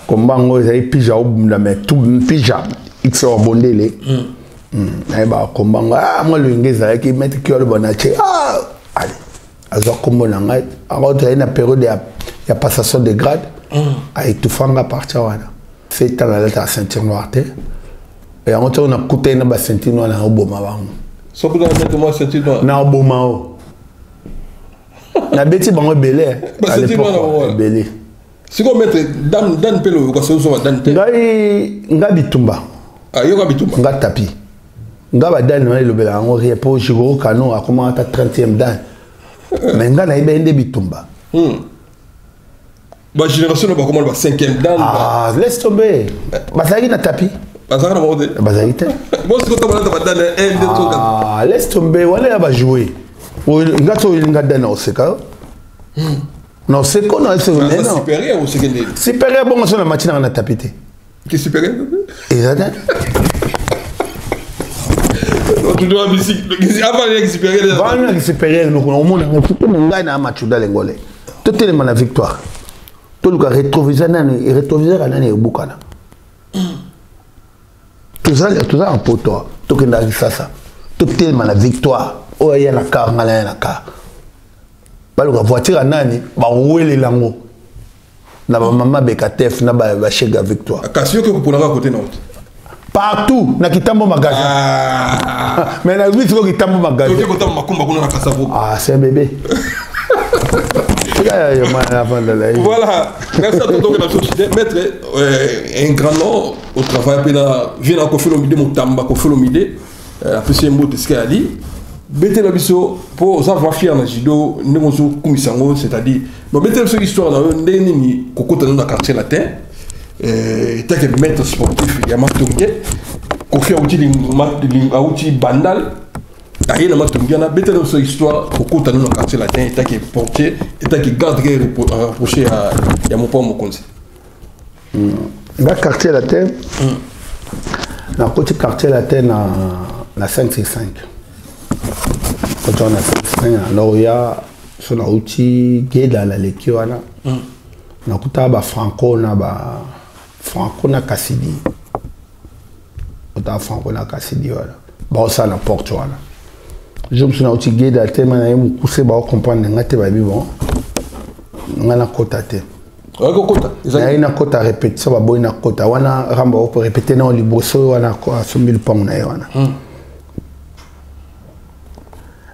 kombango za pija obunda mais tout pija x obondele na ba kombango moi le ngeza qui mettre ki le bonache allez azo kombona ngai encore na période ya passation de grade avec tout fanga partir wana c'est dans la ceinture noire et on a coûté na ba ceinture noire na oboma bango so ku na mettre moi ceinture noire na oboma o na beti bango belé à l'époque belé si ko mettre dan pelo ko so dan te ngai bitumba yo ka bitumba nga tapi Ngaba dan no le bela ngo repo Jigoro Kano a comment ta 30e dan. Mais ngana ibe ende bitumba. Ba génération ba comment ba 5e dan. Ah, laisse tomber. Bazaki na tapis. Bazaki na mode. Bazaki te. Bon ce que tu ba dan 1 2 3. Ah, laisse tomber, wala ba jouer. Ngato ilinga dan o seka. Non, c'est qu'on a essayé. C'est supérieur ou c'est que supérieur, bon, on a machine à tapis. Qui est supérieur? Exactement. Tu dois musique. Avant les supérieurs. Avant les supérieurs, nous avons un gars qui a matché dans l'Angolais. Tout est la victoire. Tout le monde rétroviseur, et rétroviseur, il y a beaucoup. Tout ça en poteau. Tout le monde a ça. Tout est la victoire. Oh, il y a la car, il y a la car. La voiture à nani, bah où est les langues? Na maman Bekatef, na ba chega victoire. Cassio que pour la côté nord. Partout, na kitambo magasin. Mais na oui, c'est kitambo magasin. Tu côté makumba kuna na Kasavo. Ah, c'est un bébé. Voilà, merci à toi donc la société. Maître, un grand nom au travail, puis là, vient à Kofelomide, mon tamba Kofelomide, après c'est un mot de ce qu'elle a dit. Bete la biso pour savoir fier na judo nemozo kumisango c'est-à-dire bon bete la histoire na ndeni ni kokota na quartier latin ta que maître sportif ya matonge ko faire outil bandal aye na matonge na bete la histoire kokota na quartier latin ta que portier ta que garde rapproché à ya mon pont mokonzi na quartier latin na côté quartier latin na 565. Quand on a fait alors il y a son outil qui est dans la lecture là on a écouté franco na Cassidy on a franco na Cassidy voilà bon ça la porte voilà je me suis outil qui est dans le thème on a eu poussé ba comprendre ngate ba bi bon ngana kota te kota il y a une kota répéter ça va boy na kota wana ramba pour répéter non liboso wana quoi sur 1000 pounds na wana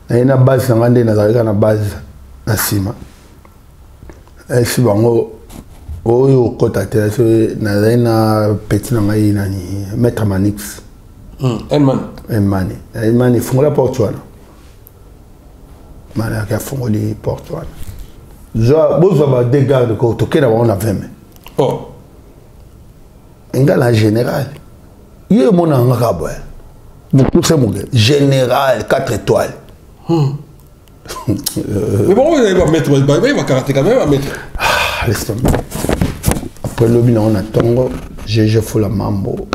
na ina base na ngande na zalika na base na sima si bango oyo kota te na ina petit na ngai nani maître Manix Elmani fungola porte wana mana ka fungoli porte wana zo bozo ba de garde ko to kena wana 20 oh ingala général yé mona ngaka boy beaucoup c'est mon général 4 étoiles. Mais bon, il va mettre, il va karatéka même à mettre. Ah, laisse tomber. Après le bilan, on a tongo, j'ai fait la mambo.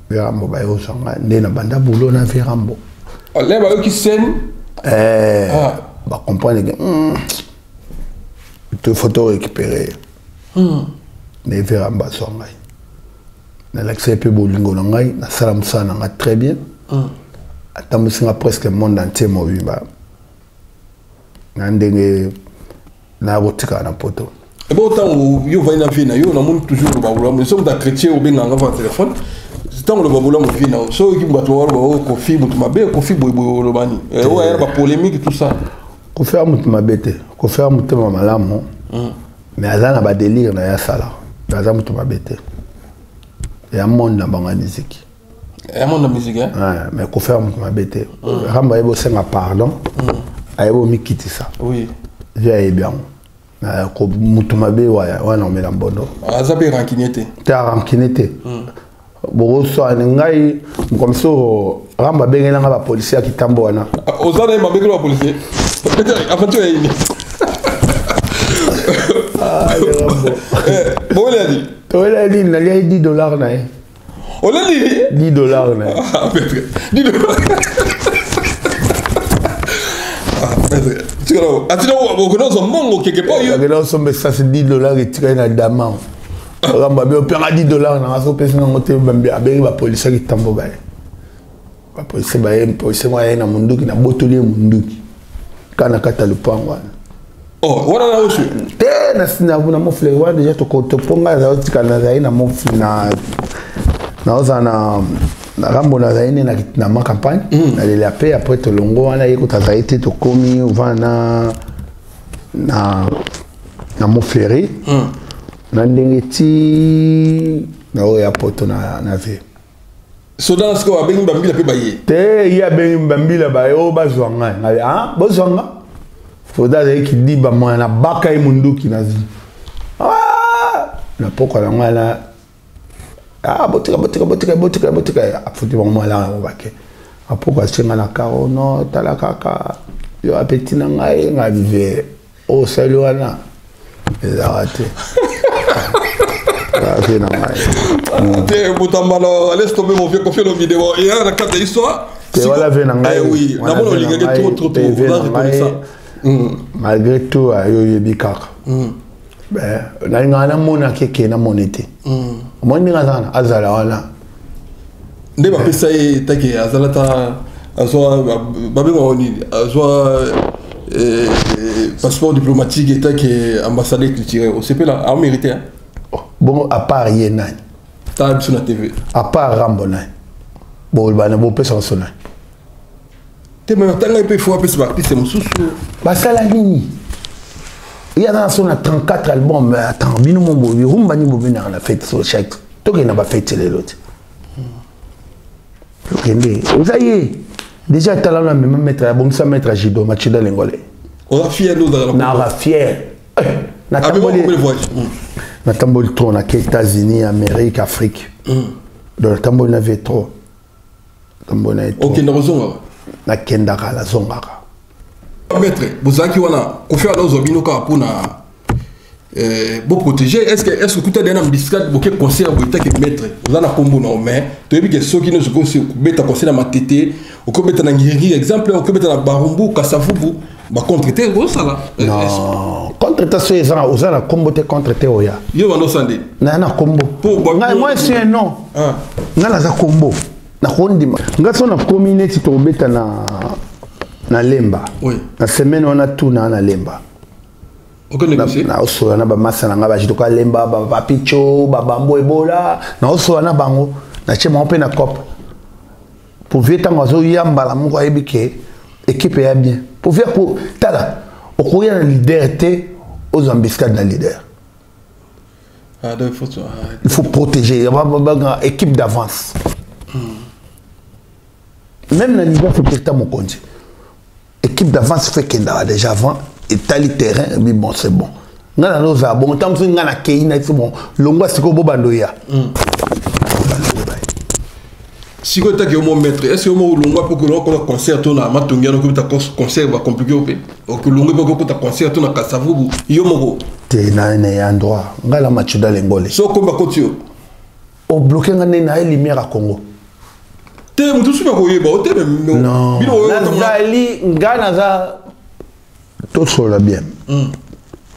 Virambo, bah, yo, sanga, ndena banda boulot na virambo. Là, bah, qui saigne. Bah, comprendre que, toute photo récupérée. Les virambo, sanga. Na l'accès peu bolingo nangai, na salam sana nga très bien. Attends, presque le monde entier m'a vu. Nandenge na rotika na poto. Et bon, tant où yo va y na yo, on a toujours le baboula. Nous sommes des chrétiens ou bien on a un téléphone. C'est tant le baboula mo vina. So qui m'a trouvé le Kofi Moutoumabé, Kofi Boy le bani. Ouais, il y a pas polémique tout ça. Kofi Moutoumabé, Kofi Moutoumabé malamu. Mais azana ba délire na ya sala. Azana Moutoumabé. Il y a un monde dans la musique. Il y a un monde dans la musique, hein? Ouais, mais Kofi Moutoumabé. Ramba yebo senga pardon. Ayebo mi quitter ça. Oui. J'ai bien. Ko Moutoumabé ouais non mais lambondo. Azabe rankinete. Ta rankinete. Bo so ngai comme ça Ramba bengela nga ba policier ki tambo wana. Ozana ma bengela ba policier. Avant tu es ini. Ah Rambo. Bon il a dit. Il a dit, il a dit $10 na. On a dit $10 na. Ah peut-être. $10. Tu vois, atina on connaît son mongo quelque part. Il a son message c'est $10 et tu na dama. Ramba be opéra $10 na so pesa na ngote bambi abeli ba police ki tambo ba. Ba police ba yem police mo yana munduki na botoli munduki. Kana kata lupango. Oh, voilà là aussi. Tena sina kuna mofle wa déjà to ponga za utika na zaina mofle na ozana na rambo na zaine na ma campagne na la paix après to longo wana yeko tazaite to komi uvana na mofleri na ndenge ti na oya poto na ve Soda ce qu'on a bien bambila pe baye. Te il y a bien bambila baye o bazwanga. Ah bazwanga. Soda qui dit ba moi na baka mundu qui nazi. Ah na poko la ngala. Ah botika. Afuti ba moi la o bake. Apoko chenga na karo no tala kaka. Yo apeti na ngai ngavive. O saluana. Ezarate. Laisse tomber mon vieux confier nos vidéos. Il y a la carte d'histoire. Oui, d'abord on ligue trop. Malgré tout, il y a des cas. Il y a un monde qui est na monnaie. Moi, je suis azala wala. Ne pas penser que azala ta azwa babe ngoni azwa passeport diplomatique et que ambassadeur culturel. On sait pas là, on mérite. Bon, à part Yénan. T'as sur la TV. À part Rambonai. Bon, il va y avoir son sonnet. Tu m'as dit que il faut appeler ce artiste, c'est mon sous. Bah, ça la ligne. Il y a dans son 34 albums, mais attends, bino mon bobi, Rumbani bobi n'a pas fait sur chaque. Toi qui n'a pas fait les autres. Vous avez déjà tu as même mettre à bon ça mettre à Jido, Machida Lengolé. On a fier nous dans la. On a fier. Na tamboli trop na États-Unis, Amérique, Afrique. Dans la tamboli na trop. Tamboli na trop. OK, na rozonga. Na kendaka la zongaka. Maître, vous avez qui wana ko faire dans zobino ka pour na bon protéger. Est-ce que tu as des biscuits pour que concert pour que maître. Vous en a combo non mais tu veux que ceux qui ne se connaissent beta concert na matete, ou ko beta na ngiri exemple, ou ko beta na barumbu, kasafubu. Bah contre-té, ça là. Non, contre-té, c'est ça. Vous avez combo contre-té, oya. Yo, on a sandi. Non, combo. Moi, c'est un nom. Non, là, combo. Na kondima. Ngaso na communauté si tu obeta na lemba. Oui. Na semaine on a tout na lemba. OK, négocier. Na oso na ba massa na ngaba jitoka lemba ba picho ba bambo ebola. Na oso na bango na chema on pe na cop. Pour vita ngazo yamba la moko ebike équipe ya bien. Pour faire pour tala au courrier la liberté aux embuscades de leader. Ah donc il faut protéger une équipe d'avance. Même dans l'hiver c'est pour mon compte. Équipe d'avance fait qu'il a déjà avant et tali terrain mais bon c'est bon. Ngana no za bon tant que ngana keina c'est bon. Longwa siko bobando ya. Si vous avez un maître, est-ce que vous avez un concert qui un concert compliqué ou que vous avez un concert qui est un endroit. Vous avez un match dans l'Engolé. So comme vous au bloqué na lumière à Congo. Non. Nazali nganaza tout sur la bien.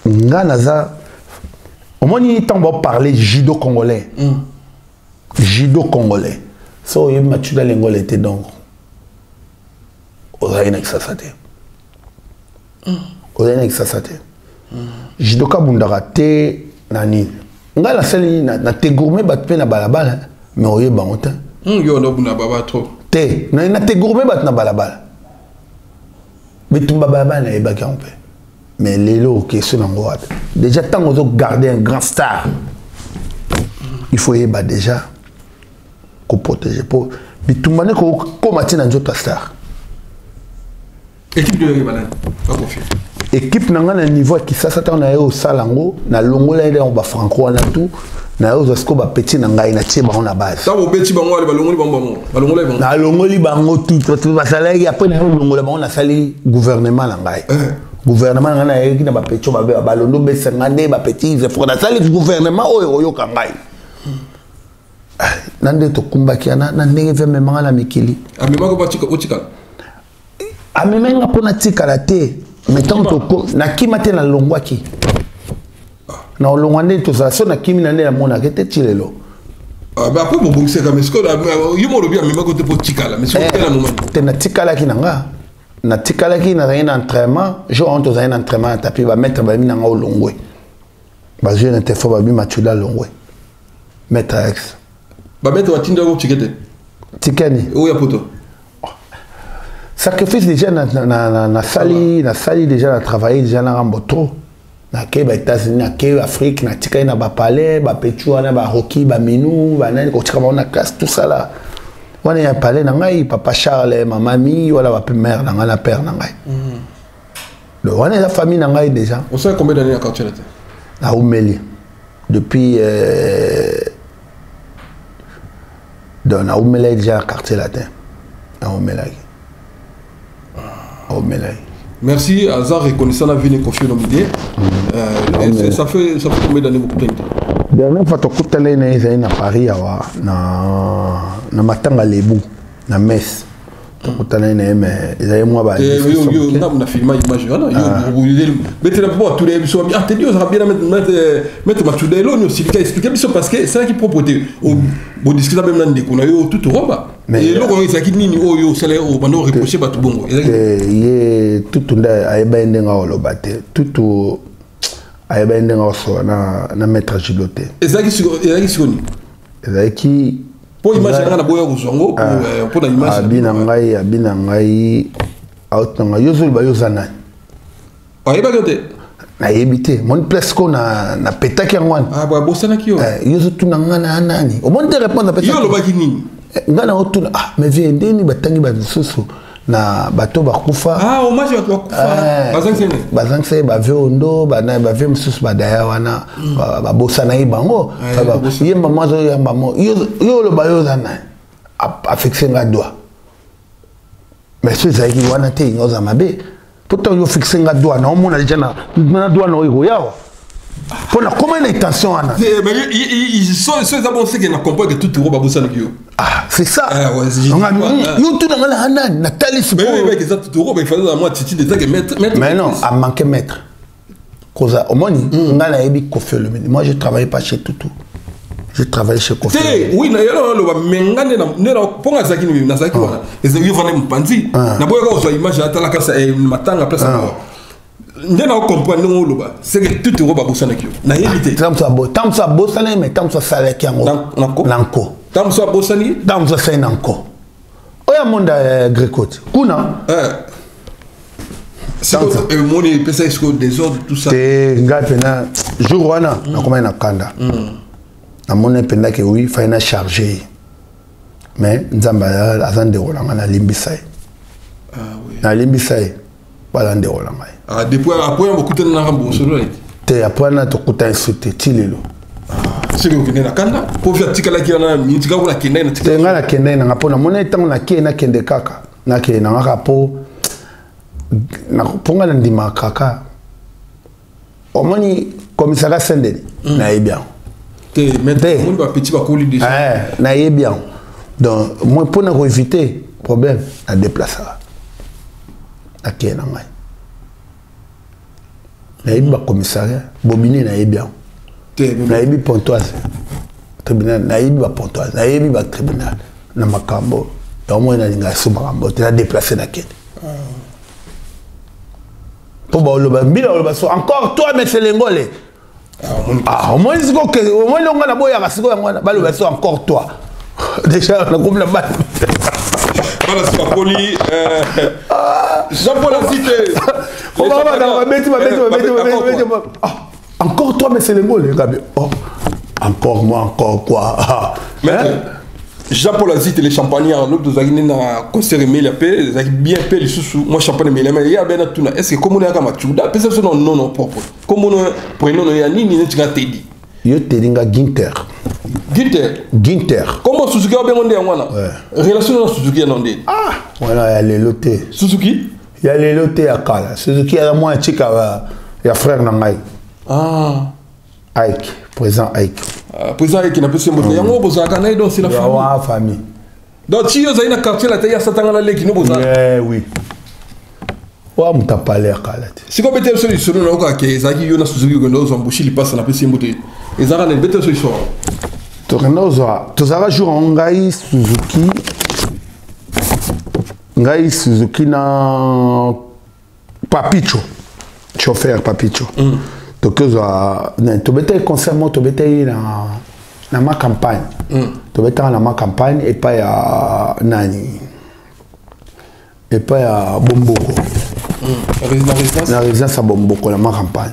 Nganaza au moins il t'en parler judo congolais. Judo congolais. So il m'a tué dans l'Engolé était donc. Ozaï n'a que ça saté. Ozaï n'a que ça saté. Judo kabundaraté nani. Nga la sali na te gourmet bat pe na balabala mais oye bangote. Yo no buna baba trop. Te na te gourmet bat na balabala. Mais tumba balabala na ebaki on pe. Mais lelo question nango wat. Déjà tant on garder un grand star. Il faut y ba déjà qu'on protéger pour bitumane ko combattre na nzoto star. Équipe de Ribalan, pas confiant. Équipe na niveau qui ça on a au salango na longo là on ba franco na tout na au zasko ba petit na ngai na tiba on a base. Ça au petit bango ba longo li bango. Ba longo li bango. Na longo li bango tout ba salaire après na longo là on a sali gouvernement na ngai. Gouvernement na na qui na ba petit ba londo be sangane ba petit il faut na sali gouvernement oyo kangai. Nande to kumbaki na ndenge ve memanga na mikili. Amema ko batika otika. Amemenga pona tika la te. Mettons toko na kimate na longwaki. Na longwande to ça na kimi na na mona kete tilelo. Ah bah après mon boxer comme est-ce que yo mo lobi amema ko te po tika la mais c'est pas la moment. Te na tika la kinanga. Na tika la ki na rien entraînement, je on to un entraînement tapi ba mettre ba mina ngo longwe. Ba je na te fo ba bi machula longwe. Mettre ex. Ba mettre watinda ko tikete. Tikani. Où ya poto. Sacrifice déjà na sali déjà na travailler déjà na ramboto na ke ba États-Unis na ke Afrique na tika na ba palais ba petua na ba hockey ba minu ba nani ko tika na classe tout ça là On a parlé nangai papa Charles, ma mamie, voilà papa mère nangai la père nangai. Donc on est la famille nangai déjà. On sait combien d'années à quartier latin? À Oumeli. Depuis donc à Oumeli déjà à quartier latin. À Oumeli. À Oumeli. Merci, Azar reconnaissant la vie et confié dans l'idée. Ça fait combien d'années vous coupez? Dernière fois, tu as été à Paris, na Matanga Lebu, na Metz. Tu as été mais ils avaient moi. On a filmé l'image. Mais tu n'as pas tous les émissions. Ah, tu dis, on va bien mettre ma tudelle, on aussi expliquer parce que c'est ça qui proposait. Bon, discuter même dans des qu'on a eu tout au roba. Et là, on est qui ni au c'est là au bando reproché ba tout bon. Et tout le monde a bien denga au bate. Tout a bien denga au na mettre giloté. Et ça qui pour imaginer la boya kuzongo pour la image abinangai outanga yozul ba yozana ayeba gote na yebite mon presque na petaki ngwana ba bosana kio yozutu na ngana nani o mon te répondre à petaki yo lo baki nini ngana otuna mais vie ndeni batangi ba susu na bato bakufa hommage bato bakufa bazangse ba veondo bana ba vem susu badaya wana ba bosana ibango ye mama zo ya mama yo lo bayo zana affixer nga doigt mais ce zaki wana te ngoza mabe pourtant yo fixer nga doigt na omona déjà na doigt no iko yawa pour la combien d'intention wana mais ils sont d'abord c'est qu'ils comprennent que tout roba bosana kio. C'est ça. Yo tout dans la hanan, Nathalie c'est mais que ça tout roba il fallait à moi titi de ça que mettre. Mais non, à manquer maître. Cause au moins ngala ebi Kofi Olomide. Moi je travaillais pas chez Toutou. Je travaillais chez Kofi Olomide. Oui, na yalo lo ba mengane na ponga zaki ni na zaki wana. Eza yo vana mpanzi. Na boya ko zo image atala kasa matanga place na. Ndena comprendre ngoloba c'est que tout roba bosana kio. Na yebite. Tamsa bosana mais tamsa salaki yango. Lanko. Tamsa bosani, tamsa c'est nanko. Oya monda Grecote. Kuna c'est le monde est pensé sur des ordres tout ça. Te ngapena jour wana na koma na kanda. Na mona penda que oui, faina charger. Mais nzamba azande rolanga na limbisai. Ah oui. Na limbisai bala nde rolanga. Ah depuis après on beaucoup de na rambo solo. Te après na to kuta insulté tilelo. C'est que vous na kanda pour faire tikala ki na mitika ko na kenda na tikala. Te ngala kenda na ngapona mona tango na ke na kende kaka. Na ke na ngapo na ponga na ndima kaka. Omoni commissariat Sendeli na bien. Te maintenant on va petit ba koli déjà. Na bien. Donc moi pour na éviter problème à déplacer. À ke na ngai. Na ba commissariat Bobini na bien. Naïbi Pontoise tribunal naïbi ba Pontoise naïbi ba tribunal na makambo au moins na linga so makambo te la déplacer na kende pour ba loba mbila loba so encore toi mais c'est lengole au moins c'est que au moins longa na boya kasiko yango ba loba so encore toi déjà na comme la balle voilà c'est pas poli Jean-Paul Azite on va mettre encore toi, mais c'est le mot, les gars. Oh, encore moi, encore quoi. Mais Jean-Paul Azite, les champagnards, l'autre de Zagine na concert mais la paix, bien paix les sous. Moi champagne mais il y a bien tout là. Est-ce que comme on est à Machuda, personne non propre. Comme on prenons il y a ni tu as dit. Yo telinga Ginter. Comment Suzuki a bien on dit wana? Relation à Suzuki en dit. Ah, voilà, il y a les lotés. Suzuki? Il y a les lotés à Kala. Suzuki a moins chica il y a frère Nangai. Ike, président Ike. Président Ike n'a pas de moto. Yango boza kana donc c'est la famille. La famille. Donc si vous avez une quartier là, il y a Satanga là qui nous boza. Oui. Wa mutapale kala. Si ko bete solution na ko ke zaki yo na Suzuki ko ndo zombushi li passe na pesi moto. Ezara na bete solution. Tozara jour ngai Suzuki na Papicho. Chauffeur Papicho. Donc tu bete concert moi tu bete na ma campagne. Tu bete na ma campagne et pas ya nani. Et pas ya Bomboko. La résidence à Bomboko na ma campagne.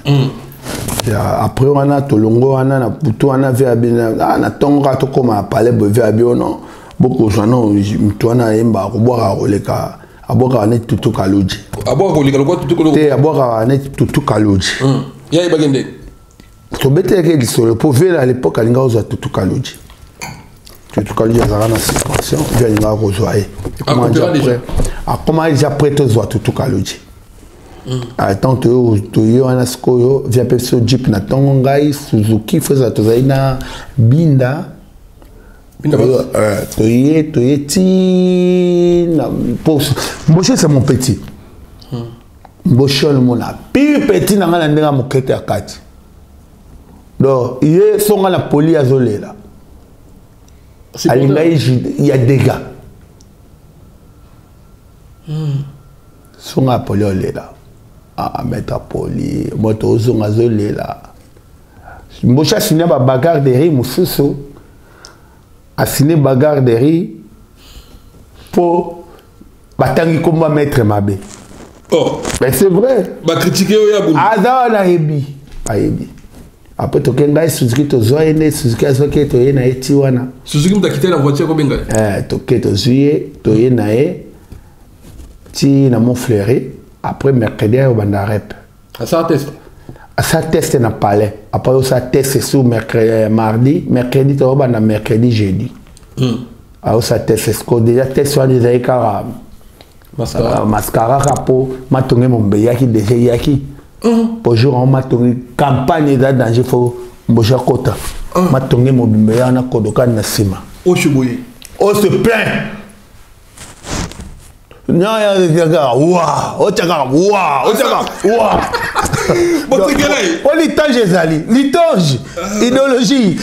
Après on a Tolongo on a Puto on a Véabina na tonga to comme parler Véabio non. beaucoup de non toi na yemba ko boire roleka aboka net tutu kaloji aboka roleka ko tutu kaloji te aboka net tutu kaloji ya ibagende to bete ke lisolo pour ver à l'époque alinga oza tutu kaloji azara na suspension je alinga ko zoaye comment déjà prêt aux tutu kaloji tant to yo ana skoyo via peso jeep na tongo ngai Suzuki faza to zaina binda ti na pose Mboché c'est mon petit Mboché le mona plus petit na ngana ndenga mokete akati donc il songa na poli azolela alinga il y a des gars songa poli olela à mettre à poli moto zonga azolela Mboché signé ba bagarre de riz mususu a signé bagarre de riz pour batangi comme maître Mabé. Oh, mais c'est vrai. Ba critiquer ya boulou. Ada na hebi. Ayebi. Après to kenga Suzuki to zoene Suzuki azoke to yena eti wana. Suzuki mta quitter la voiture ko benga. To ke to zuye to yena ti na mon fleury après mercredi au banda rep. Ça test. Ça teste na palais. Après ça teste sur mercredi, mardi, mercredi to banda mercredi jeudi. Alors ça teste ce déjà teste sur des aïkara. Mascara capo, matonge mon beyaki déjà yaki. Pour jour on matonge campagne de danger faut mboja kota. Matonge mon beya na kodoka na sima. O chuboyi. On se plaint. Non, il y a waouh, on litange ezali, litange, idéologie,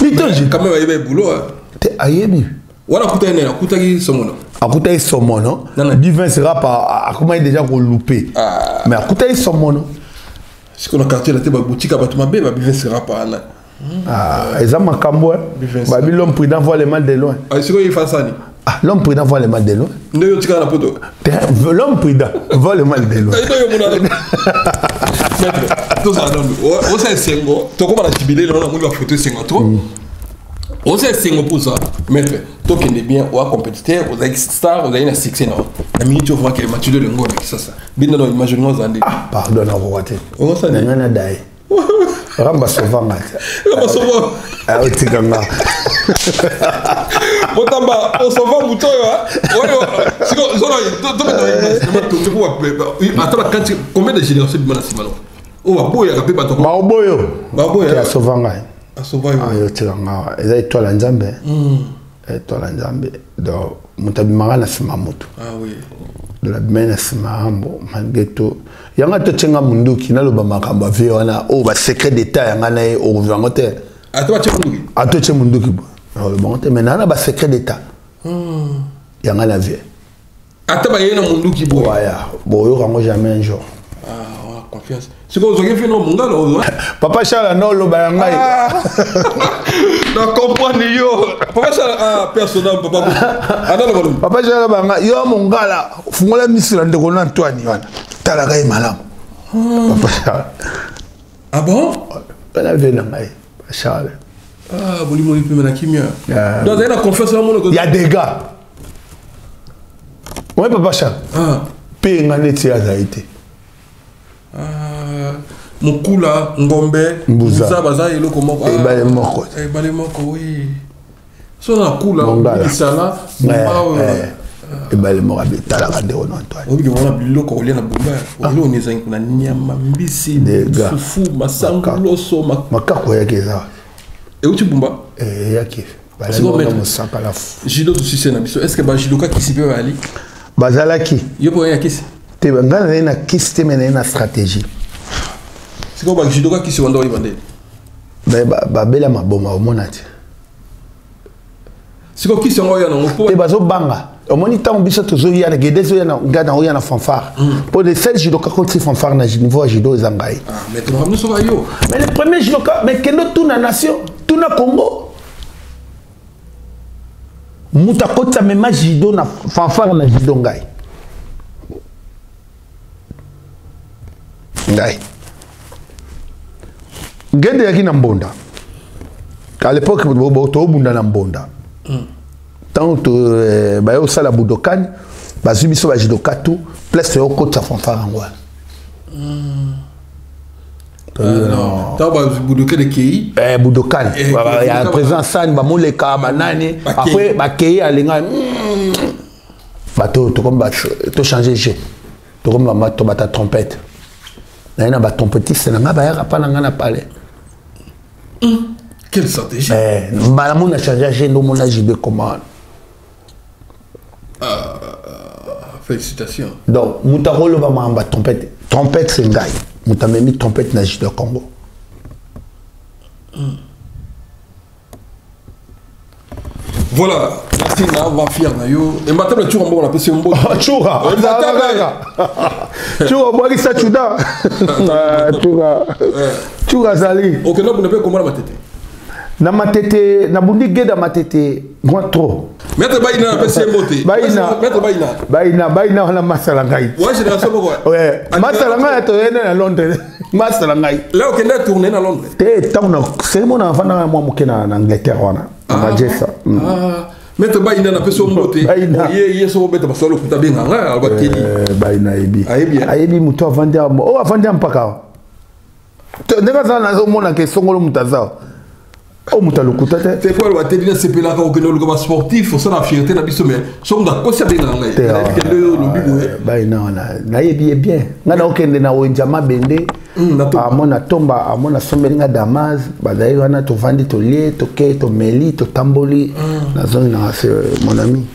litange. Quand même il y a boulot. T'es ayebi. Voilà coutane, coutaki somono. Akutai somono. Divin sera pas comment il déjà qu'on loupé. Mais akutai somono. Si qu'on a quartier la tête boutique à battement B, divin sera pas là. Ezama kambo. Babi l'homme prudent voit le mal de loin. C'est quoi il fait ça ni? L'homme prudent voit le mal de loin. L'homme prudent voit le mal de loin. On sait Sengo, tu comment la jubilé, on a voulu la photo Sengo toi. On sait Sengo pour ça. Maître, toi qui es bien, ou à compétiteur, ou à star, ou à une succès non. La minute tu vois qu'elle m'a tué le ngo avec ça. Bien non, imagine-moi ça. Pardon à vous rater. On sait. Nana dai. Ramba sauvant. Ramba sauvant. Ah oui, tikanga. Botamba, on s'en va mouton là. C'est quoi zona, attends, combien de générations de mana simano? Oh, ba boya ka pe ba to. Ba boyo. Ba boya. Ya sauvanga. A sauvanga. Ah yo tikanga. Eza étoile en Nzambe. Étoile en Nzambe. Donc mutabimanga na sima moto. Ah oui. De la bimena sima hambo malgré tout. Yanga to tchenga munduki na loba makamba vie wana o ba secret d'état yanga na o vangote. Ato tchenga munduki. Ato tchenga munduki. Bon, maintenant, on a un secret d'État. Il y a un vie. Attends, il y a un monde qui boit. Bon, il n'y a jamais un jour. Ah, on a confiance. C'est quoi, vous avez fait non, mon gars, là? Papa Charles, non, le bayangaï. Non, comprenez, yo. Papa Charles, ah, personnel, papa. Ah, non, non, Papa Charles, bayangaï. Yo, mon gars, là, faut que la mise là, de Antoine, t'as la gaï malam. Papa Charles. Ah bon? On a vu Papa Charles. Ah, vous voulez me mettre kimia. Donc, vous avez la confiance en moi. Il y a des gars. Oui, Papa Charles. Ah. Paye un année à Zaïté. Ah. Mon coup là, Ngombe, Mbuza, Baza, et le comment. Et Balemoko. Et Balemoko, oui. Son a coup là, Isala. Et Balemoko, t'as la grande Antoine. Oui, on a bu l'eau qu'on vient à Bumba. On est un Nyama, Mbisi, Fufu, Massanguloso, Makako Yakeza. Et où tu Bumba? Et Yaki. Jido aussi c'est n'abisso. Est-ce que Bajidoka qui s'y peut aller? Bazalaki. Yo pour rien qui c'est? T'es ben dans une kiste mais une stratégie. C'est quoi Bajidoka qui se vend dans les vendeurs? Ben babela maboma au monati. C'est quoi qui se vend dans le pot? T'es bazo banga. Au moniteur on biso toujours y a des guedes y a gada y a na fanfare. Pour les 7 jidoka contre fanfare na niveau jido zangai. Ah mais tu nous sauver yo. Mais le premier jidoka mais que nous tout na nation, tout na Congo. Muta kota mema jido na fanfare na jido ngai. Ngai. Gende yaki na mbonda. À l'époque, to bunda na mbonda. tant que bah au sala budokan bazwi biso ba judoka tout place yo kota fanfare ngwa non ta ba budokan de kei budokan ya présent san ba moleka banani après ba kei alinga bato to comme ba to changer jeu to comme ba to bata trompette na ba trompettiste na nga ba ya pa na nga na parler. Quelle stratégie? Malamon a changé jeu no mona jibe comment. Félicitations. Donc, Moutarolo va m'amba trompette. Trompette, c'est un gars. Moutamemi trompette na jibe Congo. Voilà, merci na va fier na yo. Et maintenant le tour on appelle c'est un beau. Choura. Choura moi qui ça chuda. Choura. Choura zali. OK, non vous ne pouvez comment la tête. Na matete na bundi geda matete moi trop. Maître Baïna appelle c'est un beau. Maître Baïna on a masala ngai. Ouais, génération quoi. Ouais. Masala ngai to ene na Londres. Masala ngai. Là OK, na tourner na Londres. Te tauna c'est mon enfant na moi mokena na Angleterre wana. Majesa. Maître Baïna na peso mbote. Ye so beta basolo kuta benga nga albateli. Baïna ebi. Ayebi muto avanda mo. O avanda mpaka. Ndeka sana zo mona ke songolo mutaza. O mutalo kutata. C'est quoi albateli na sepela ka okeno luka sportif, ça la fierté na biso mais so nga ko benga nga. Baïna na yebi bien. Ngana okende na wenjama bende. Amona tomba amona sombelinga damas badai wana to vandi to lie to ke to meli to tamboli na zone na mon ami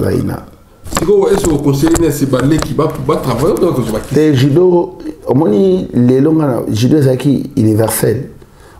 Baïna. C'est quoi est-ce que conseiller c'est balé qui va travailler dans le judo omoni lelo ngana judo zaki universel.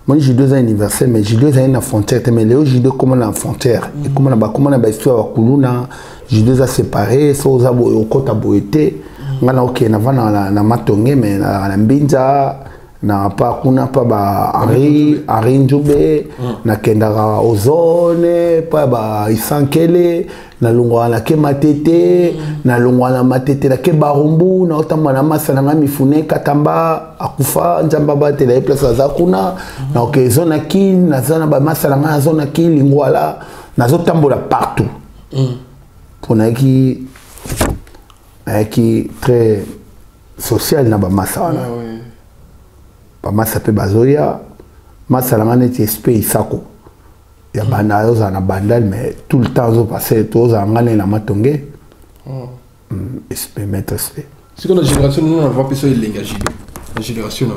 Mon judo za universel mais judo za na frontière mais le judo comme na frontière et comme na ba histoire kuluna judo za séparé so za bo okota boete. Ngana ok na vana na matonge mais na mbinza na pa kuna pa ba Henri Njube na kendara ozone pa ba isankele na lungwa na ke matete na lungwa na matete na ke barumbu na otamba na masana nga mifune katamba akufa njamba bate la place za kuna na ok zona ki na zona ba masana nga zona ki lingwala na zotambola partout pona qui très social na ba massa na ba massa pe bazoya massa la ngane TSP isako ya banda yo za na bandal mais tout le temps zo passer to za ngane na matonge SP mettre SP c'est que la génération nous on va passer l'engagement la génération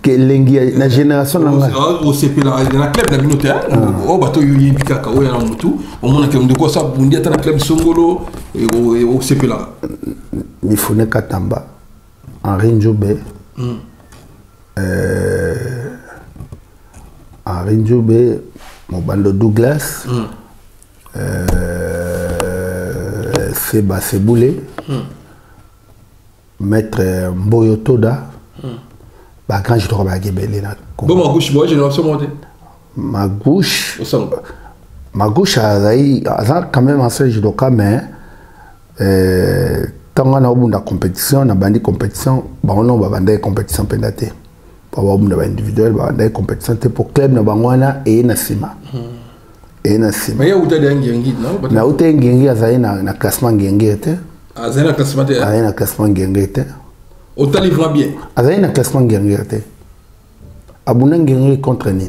que lengi na génération na au CP la club na binote o bato yo yibika ka o ya mutu o mona ke ndiko sa bundi ata na club songolo et au CP la Mifune Katamba Henri Njube Henri Njube Mobando Douglas Seba Seboulé Maître Mboyo Toda ba grand je dois bagébelé na bon ma gauche moi génération montée ma gauche a quand même un seul judoka mais tant on a eu une compétition on a bandi compétition bah on a bandi compétition pendate pour avoir une individuel bandi compétition pour club na bangwana et na sima et na sima mais ya utade ngengi non na utade ngengi azai na classement ngengi était azai na classement ngengi était au livre bien azai na classement ngengi était abuna ngengi contre ni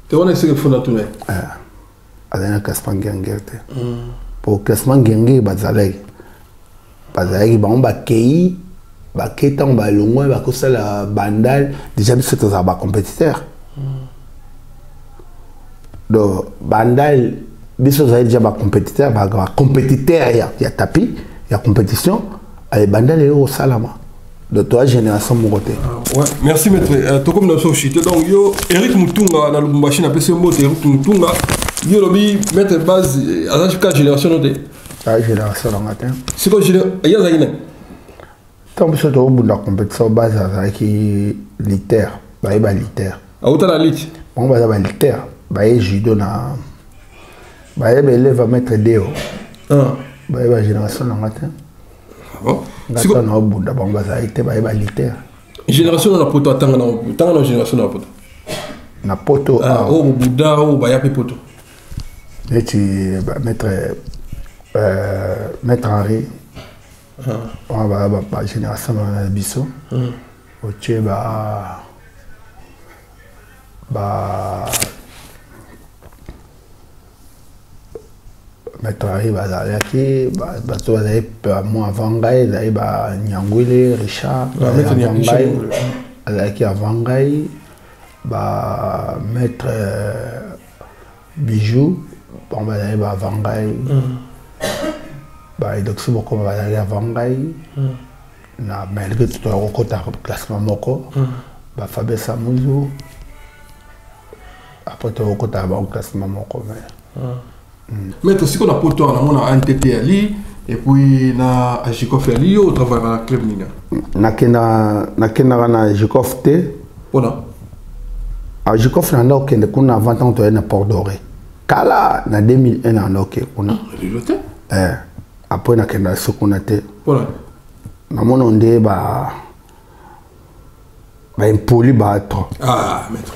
te on essaie de fondre tout azai na classement ngengi était pour classement ngengi bazalai bazalaki bango bakei bakei ntango balongwa bakosala bandal déjà biso tozala bacompétiteur donc bandal biso tozali déjà bacompétiteur bacompétiteur ya tapi ya compétition ale bandal eyo kosalama donc toa génération moko te ouais merci maître tokomi na biso chite donc yo Eric Mutunga na Lubumbashi na pese mbote Eric Mutunga yo lobi maître base aza ka génération note génération nanga te c'est quoi il y a zaine ntango biso tokobunda compétition base azalaki litaire bayeba litaire auta na lit bango baza balitaire baye judo na bayeba élève maître deo bayeba génération nanga te ngata na obunda bango bazalaki te bayeba litaire génération na poto atanga na génération na poto na poto o buda o baya pe poto Maître Henri. On va la génération de Bisso. Ok, Maître Henri, moi avant Gaï, Nyangwile, Richard, avant Gaï, Maître Bijou, on va aller avant Gaï. Il donc c'est beaucoup avant Gaï. Malgré tout le classement Moko, Fabien Samouzou. Après tout le classement Moko. Mais aussi qu'on a pour toi, on a un TT Ali et puis na Jikof Ali au travail à la club Nina. Na Jikof T. Voilà. A Jikof na ok ne kuna 20 ans to na Port Doré. Kala na 2001 na ok kuna. Après na kenda sokuna te. Voilà. Na mona onde ba impoli ba trop. Ah maître.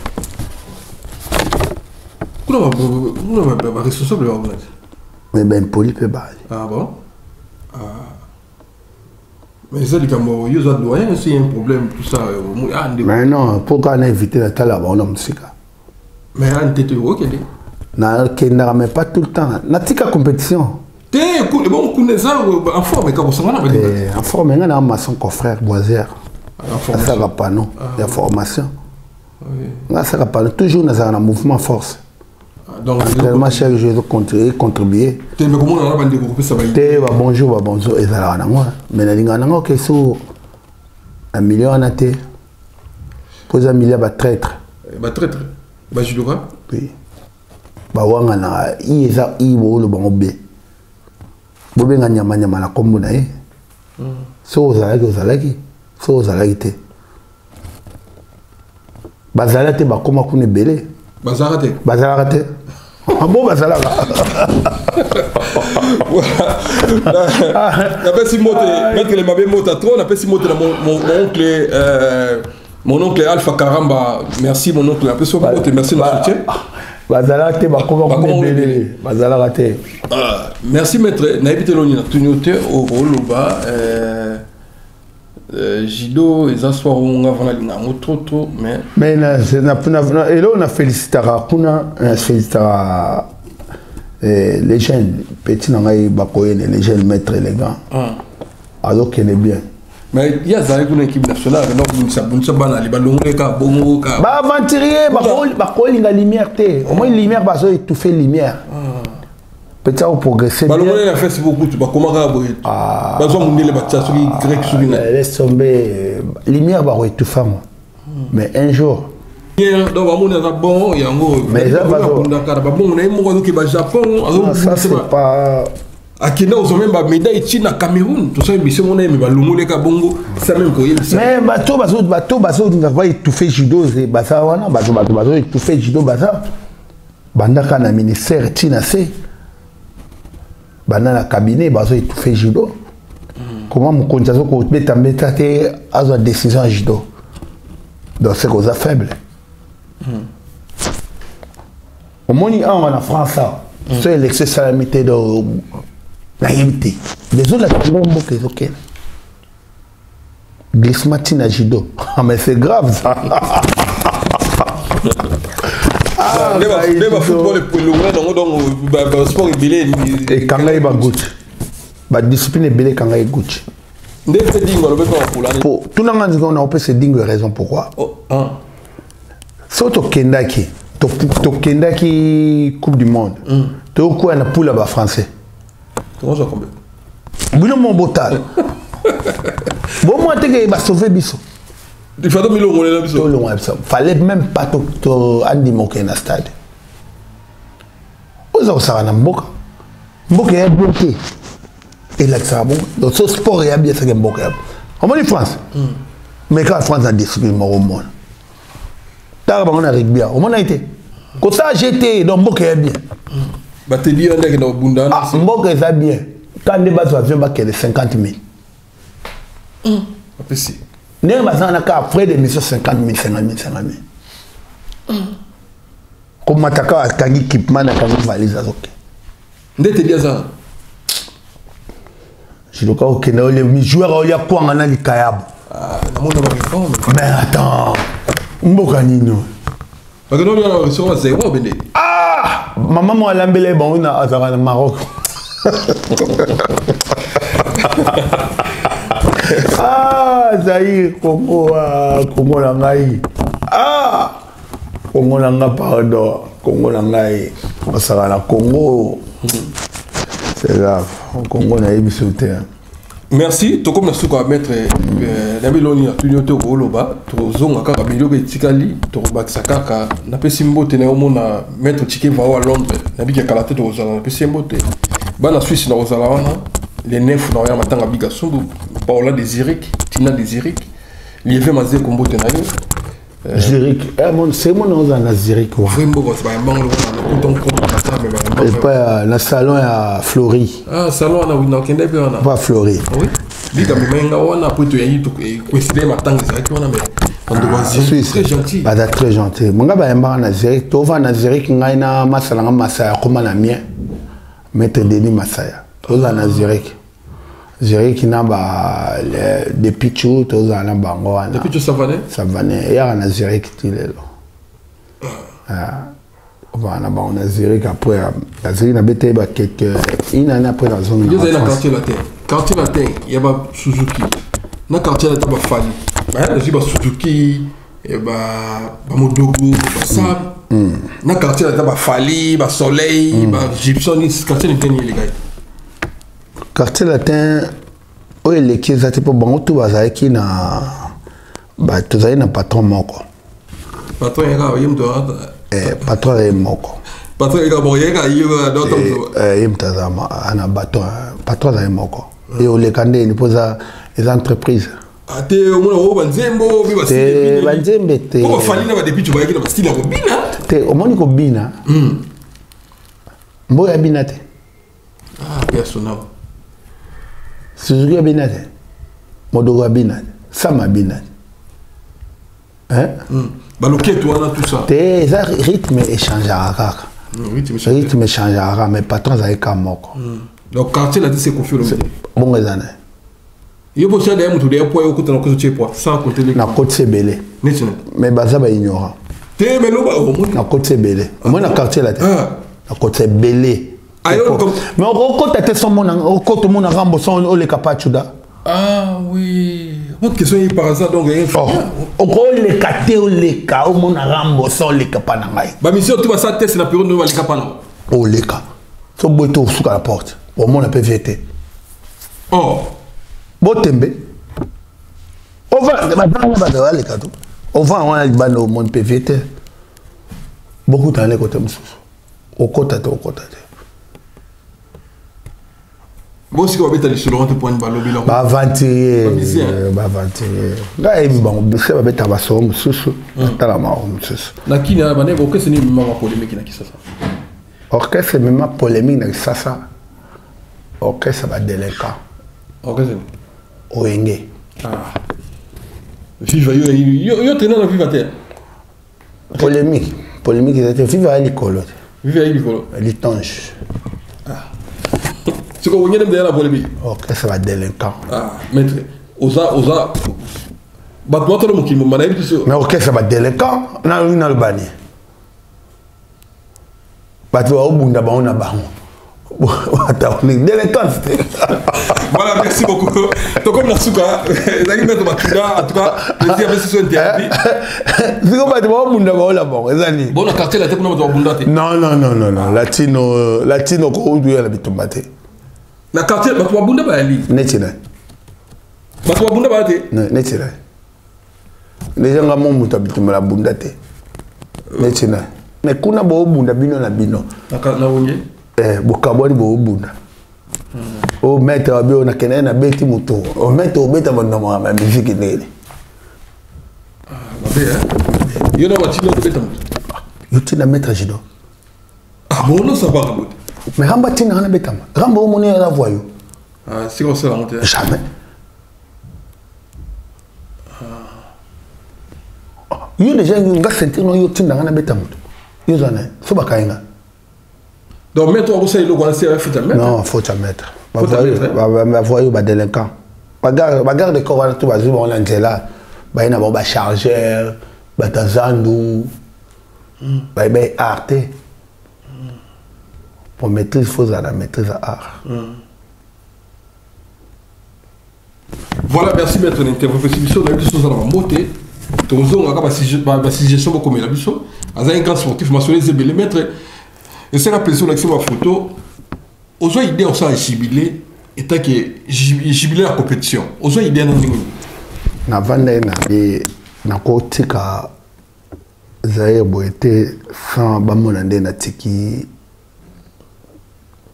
Vous avez responsable de l'organisation. Mais ben poli peut bailler. Ah bon? Mais ça, c'est un problème, tout ça. Mais non, pourquoi on a évité la table on a musique? Mais on était heureux qu'elle est. Mais pas tout le temps. On a une compétition. Bon, on connaît ça en forme, mais quand on en forme, on a un maçon confrère, Boisière. Ça va pas, non? Il y a formation. Ça va pas. Toujours dans un mouvement force. Donc, tellement chaque jour contribuer. Mais comment on a découpé ça? Bonjour, bonjour. Et ça va, mais il y a un million à million. Pose un million à traître. Traître? Je le vois. Oui. Wangana, il y a le bon bé. Vous avez un yama la commune. So, vous allez. So, vous allez. Bazalate, comment on est belé? Bazarate. Bazarate. Ah bon, Bazalaga. On appelle si moté, mettre les mabés motatron, on appelle si moté mon oncle Alpha Karamba. Merci mon oncle, appelle si moté, merci de notre soutien. Bazalate, comment on est belé? Bazalate. Merci maître, n'habitez l'on tout au Roloba. Jido et Zassoir on a trop mais et là on a félicité les jeunes petits les jeunes maîtres élégants alors qu'elle est bien mais il y a une équipe nationale donc nous sommes les ballons aventurier la lumière au moins lumière va étouffer lumière peut-être progresser bien. On a fait beaucoup de comment laisse tomber. Lumière va étouffer. Mais un jour. Mais ça c'est pas. Akina aux même médaille Chine à Cameroun tout ça mission on aime balumule ka bongo ça même ko mais bateau va étouffer judo c'est basa wana bateau étouffer judo basa bandaka na ministère Chine c'est banana cabinet bazo étouffer judo comment mon konjazo ko beta te azo décision judo donc c'est cause faible au moni en France c'est l'excès salamité de la yémité les autres la bombe que OK glissement à judo mais c'est grave ça football donc sport et quand il va goûter ba discipline belé quand il goûte pour tout le monde on a un peu ces dingues raison pourquoi surtout Kendaki to Kendaki coupe du monde to quoi na poule ba français comment ça combien bino mon botal bon moi te que ba sauver biso il fallait même pas to andi moké na stade oza osara na mboka ya bloqué et là ça bon donc ce sport est bien c'est que mboka on va en France mais quand France a discipline au monde t'as on a rugby au monde a été quand ça j'étais dans mboka est bien bah te dire que dans bunda mboka est bien quand les bases avion ba que 50 000 après si n'est pas un cas frais de mission 50 000 comme attaquant à Tangi équipement à Tangi valise ok Ndete dia ça. Je dois au Kenya les joueurs il y a quoi en ali kayabo. Ah, on a réforme. Mais attends. Mboka nino. Parce que nous on a reçu zéro bende. Ah, maman moi lambele bon na azara Maroc. Ah, Zaïre, Congo, Congo Langai. Ah, Congo Langa, pardon. Congo Langai. On sera là, Congo. C'est grave. Congo n'a pas sauté. Merci. Tout comme nous avons mettre Nabiloni à Tunyote au Goloba, Tozonga Karabilio et Tikali, Tobaksaka, n'a pas simboté Naomona, mettre Tike Vao à Londres, Nabi Kalate de Rosala, n'a pas simboté. Bana Suisse dans Rosala, les nefs dans la matanga Bigasumbu, Paola des Ziric, Tina des Ziric, Lieve Mazé Combo Tenayo. Ziric, c'est mon nom dans la Ziric. Vraiment, c'est un banc, et pas le salon à Fleury. Ah, salon on a une enquête pas Fleury. Oui. Biga menga on a pu y to coïncider matanga Ziric on a mais très gentil. Bah très gentil. Mon gars ba mba na Ziric, to va na Ziric ngai na masala nga masaya comme na mien. Maître Denis Masaya. To za na Ziric. Ziric na ba des pichou to za na bango wana. Depuis tu savane? Savane. Ya na Ziric tilelo. Ah. Voilà, on a Ziric après. La Ziric n'a pas été une année après la zone. Il y a un quartier latin. Quartier latin, il y a Suzuki. Dans le quartier latin, il y a Fali. Il y a Suzuki, il y a Modogo, Sam. Dans le quartier latin, il y a Fali, il y a Soleil, il y a Gibson. Le quartier latin, il y a quartier latin, oui, les qui étaient pour bon, tout va ça qui n'a tout un patron moko. Patron, il y a patron est moko. Patron est moko. Patron est moko. Et au Lekande, il pose les entreprises. Ah, t'es au moins au Banzembo, oui, c'est Banzembe. Comment Fali n'a pas depuis tu vas écrire dans le style à Robina? T'es au moins Robina. Mboya Binate. Ah, personnel. Suzuki Binate. Modogo Binate. Sama Binate. Hein? Bah, le quai, toi, tout ça. Le rythme échangera. Rythme échangera, mais patron, ça est comme moko. Donc, quartier, là, c'est confiant. Bon, les années. Il y a beaucoup de gens qui ont été poids, sans compter les na côte c'est belé. Mais baza ba ignorant. Té mais lo ba au monde. Na côte c'est belé. Moi na quartier là. Na côte c'est belé. Mais au côté t'es son mon au côté mon rambo son o le capachuda. Ah oui. Votre question est par hasard donc rien. Au gros les caté au le ka au mon rambo son le capanangai. Ba mission tu vas ça test la période no le capana. O le ka. So boito sous la porte. Au mon la PVT. Oh. Botembe. On va les cadeaux. On va avoir le monde PVT. Beaucoup dans les côtés. Au côté. Bon, si vous avez été sur le point de balle, vous avez aventuré. Là, il va Oenge. Ah. Viva yo tenant la viva terre. Polémique, c'était viva à l'école. Viva à l'école. Litange. Ah. C'est quoi vous avez derrière la polémique? Ok, ça va délinquant. Ah, maître. Osa. Bah toi tu le mot qui me m'a dit. Mais ok, ça va délinquant. Na le bani. Bah tu vas au bout d'abord on a barre. Voilà, merci beaucoup. Donc, comme la souka, en tout cas, les investisseurs interdits. C'est comme ça, tu bon, la quartier, la tête, non. Latino, qu'on doit la bitombate. La quartier, tu vas bunda ba ali. Netina. Tu vas bunda ba te. Netina. Les gens ont mon habitum la bundate. Netina. Mais kuna bo bunda bino na bino. Na wonye. Bukaboni bo bunda. O maître abio na kene na beti muto. O maître obeta banda mo ma musique nele. Ah, babe hein. Yo na watino obeta muto. Yo tina maître jido. Ah bon non ça va rabot. Mais ramba tina na beta ma. Ramba o moni la voyo. Ah, c'est comme ça la monter. Jamais. Yo déjà yo nga sentir no yo tina na beta muto. Yo zana so bakainga. Donc, mettre au conseil, le conseil, faut mettre. Non, faut te mettre. Ma voyou, ma délinquant. Bagarre de corps, tout va jouer, on l'a là. Bah, il y a un chargeur, bah, t'as Zandou, bah, il y a arte. Pour maîtrise, il faut la maîtrise à art. Voilà, merci maître l'intervention. On a vu des choses dans la montée. On a une suggestion comme la biso. On a un grand sportif, les maîtres. Et c'est la pression de ma photo. Aux idées, on s'est jubilé. Et tant que jubilé la compétition. Aux idées, on na vanda na kotika zaire boete sans bamona nde na tiki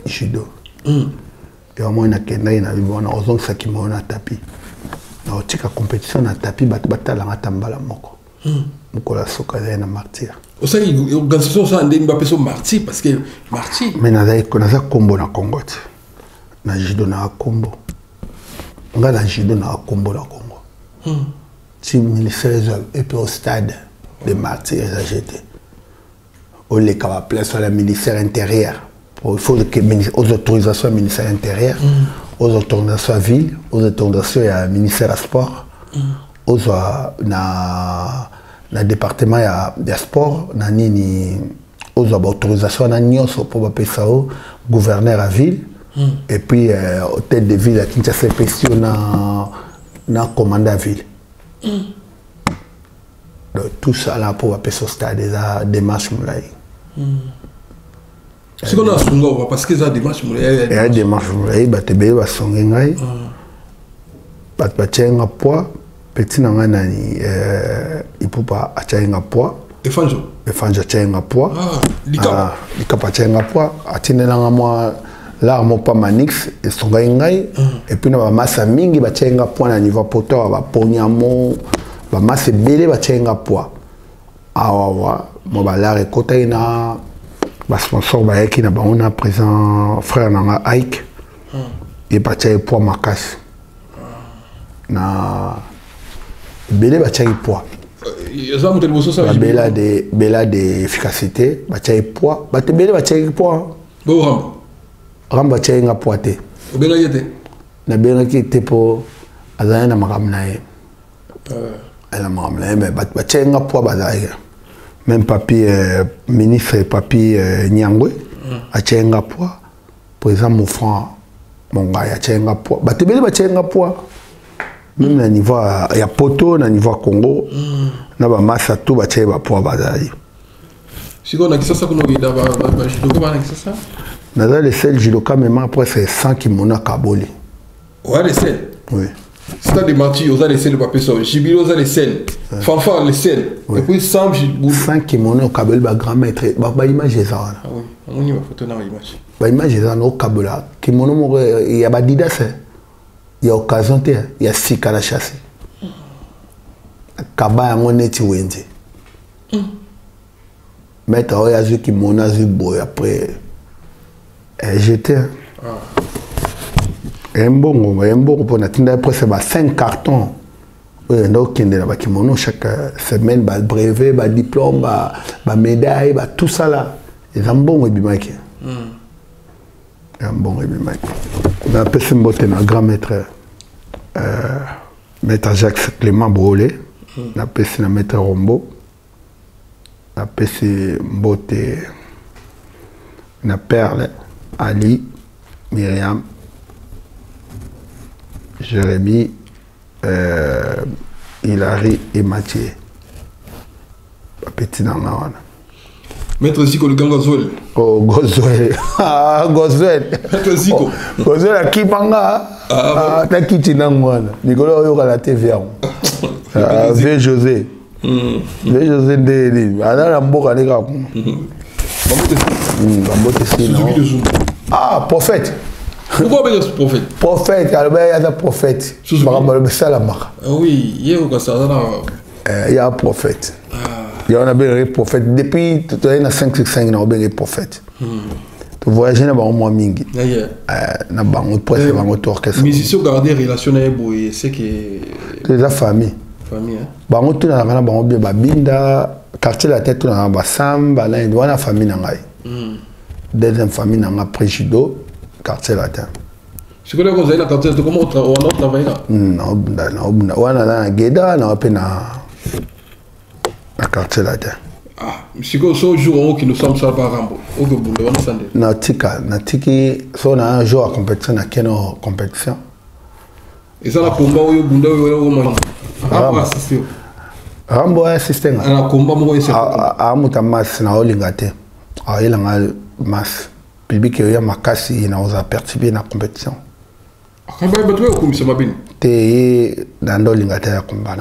judo et au moins na kenda na bibona ozongisa kimono na tapis na otika compétition na tapis batala ngata mbala moko mukola soka zaire na martyr osali organisation ça ndé mba peso martyr parce que martyr mais na za kombo na Congo na judo na kombo nga na judo na kombo na Congo. Si le ministère et puis au stade de martyrs j'étais au les place sur le ministère intérieur il faut que aux autorisations ministère intérieur aux autorisations ville aux autorisations à ministère sport aux na département ya sport na nini aux autorisations na nyonso pour passer ça au gouverneur à ville et puis hôtel de ville à Kinshasa question na commandant ville. Donc, tout ça là pour appeler ce stade des démarches moulay. C'est qu'on a songo parce que ça démarche moulay. Et des démarches moulay, bah te béba songengai. Bah tchenga poids, petit nanga nani il peut pas tchenga poids. Et fanjo. Et fanjo tchenga poids. Lika. Lika pas tchenga poids. Atine nanga moi. Là, mon pas manix et son gaïngaï et puis na masse mingi ba tchenga point na niveau poto ba ponyamo ba masse belé ba tchenga poids awa mo ba la rekota ina ba sponsor ba yaki na ba on a présent frère nanga Ike et ba tchenga poids makas na belé ba tchenga poids bela de efficacité ba tchenga poids ba te belé ba tchenga poids bon ramba tchenga poité obenga yete na benga ki tepo azana na makamna ye ala makamna mais ba tchenga po bazaya même papier ministre papier Nyangwe a tchenga po président Moufran monga ya tchenga po ba tebele ba tchenga po même na niveau ya poto na niveau Congo na ba massa tout ba tchenga po bazaya siko na kisasa kuno bida ba judoka ba na kisasa Nazar les seuls judoka même après c'est 100 kimono kaboli. Ouais les seuls. Oui. C'est des martyrs, aux les seuls papier ça. Jibilo aux les seuls. Fanfare les seuls. Et puis 100 kimono kaboli ba grand maître ba image ça. Ah oui, on y va photo na image. Ba image ça no kabola. Kimono mo il y a ba didas. Il y a occasion te, il y a sika la chasse. Kaba yango neti wenze. Maître oya zu kimono zu boy après j'étais un bon pour n'atteindre presque 5 cartons. Donc kimono chaque semaine ba brevet ba diplôme ba médaille ba tout ça là et un bon bimaki un bon bimaki na pese mbote na grand maître maître Jacques Clément Brolé na pese na maître Rombo na pese mbote na Perle Ali, Myriam, Jérémy, Hilary et Mathieu. Petit dans la Maître Zico, le gang Gozouel. Oh, Gozouel. Ah, Gozouel. Maître Zico. Gozouel à Kipanga. Ah, t'as quitté dans moi. Nicolas Oyo à la TV. V. José. V. José Ndéli. Alors, la mboka n'est pas. Ah, prophète. Pourquoi on dit prophète? Prophète, alors il y a un prophète. Oui, il y a un prophète. Il y a un prophète. Depuis 565, il y a un prophète. Tu voyages dans le monde mingi. Na bango presque bango orchestre. Mais si vous gardez relation avec boy, c'est que la famille. Famille hein. Bango tout na kana bango bien babinda, quartier la tête na ba samba, la famille na ngai. deuxième famille n'a pas judo, quartier latin. C'est quoi vous avez la quartier latin? Comment on travaille là? Non, on a la Guéda, on a peine à quartier latin. Ah, c'est quoi ce jour qui nous sommes sur par Rambo? Au Gabon, on a sandé. Natiki, on a un jour à compétition, à quelle compétition? Et ça, la combat où Bunda ou Rambo? Rambo assisté. Rambo assisté. La combat où il s'est. Ah, Moutamas, na Olingate. Ah, il a un mas. Public, il y a ma casse, il a perturbé la compétition. Ah, bah, tu es au commissaire Mabin. T'es dans l'Olingate à combat.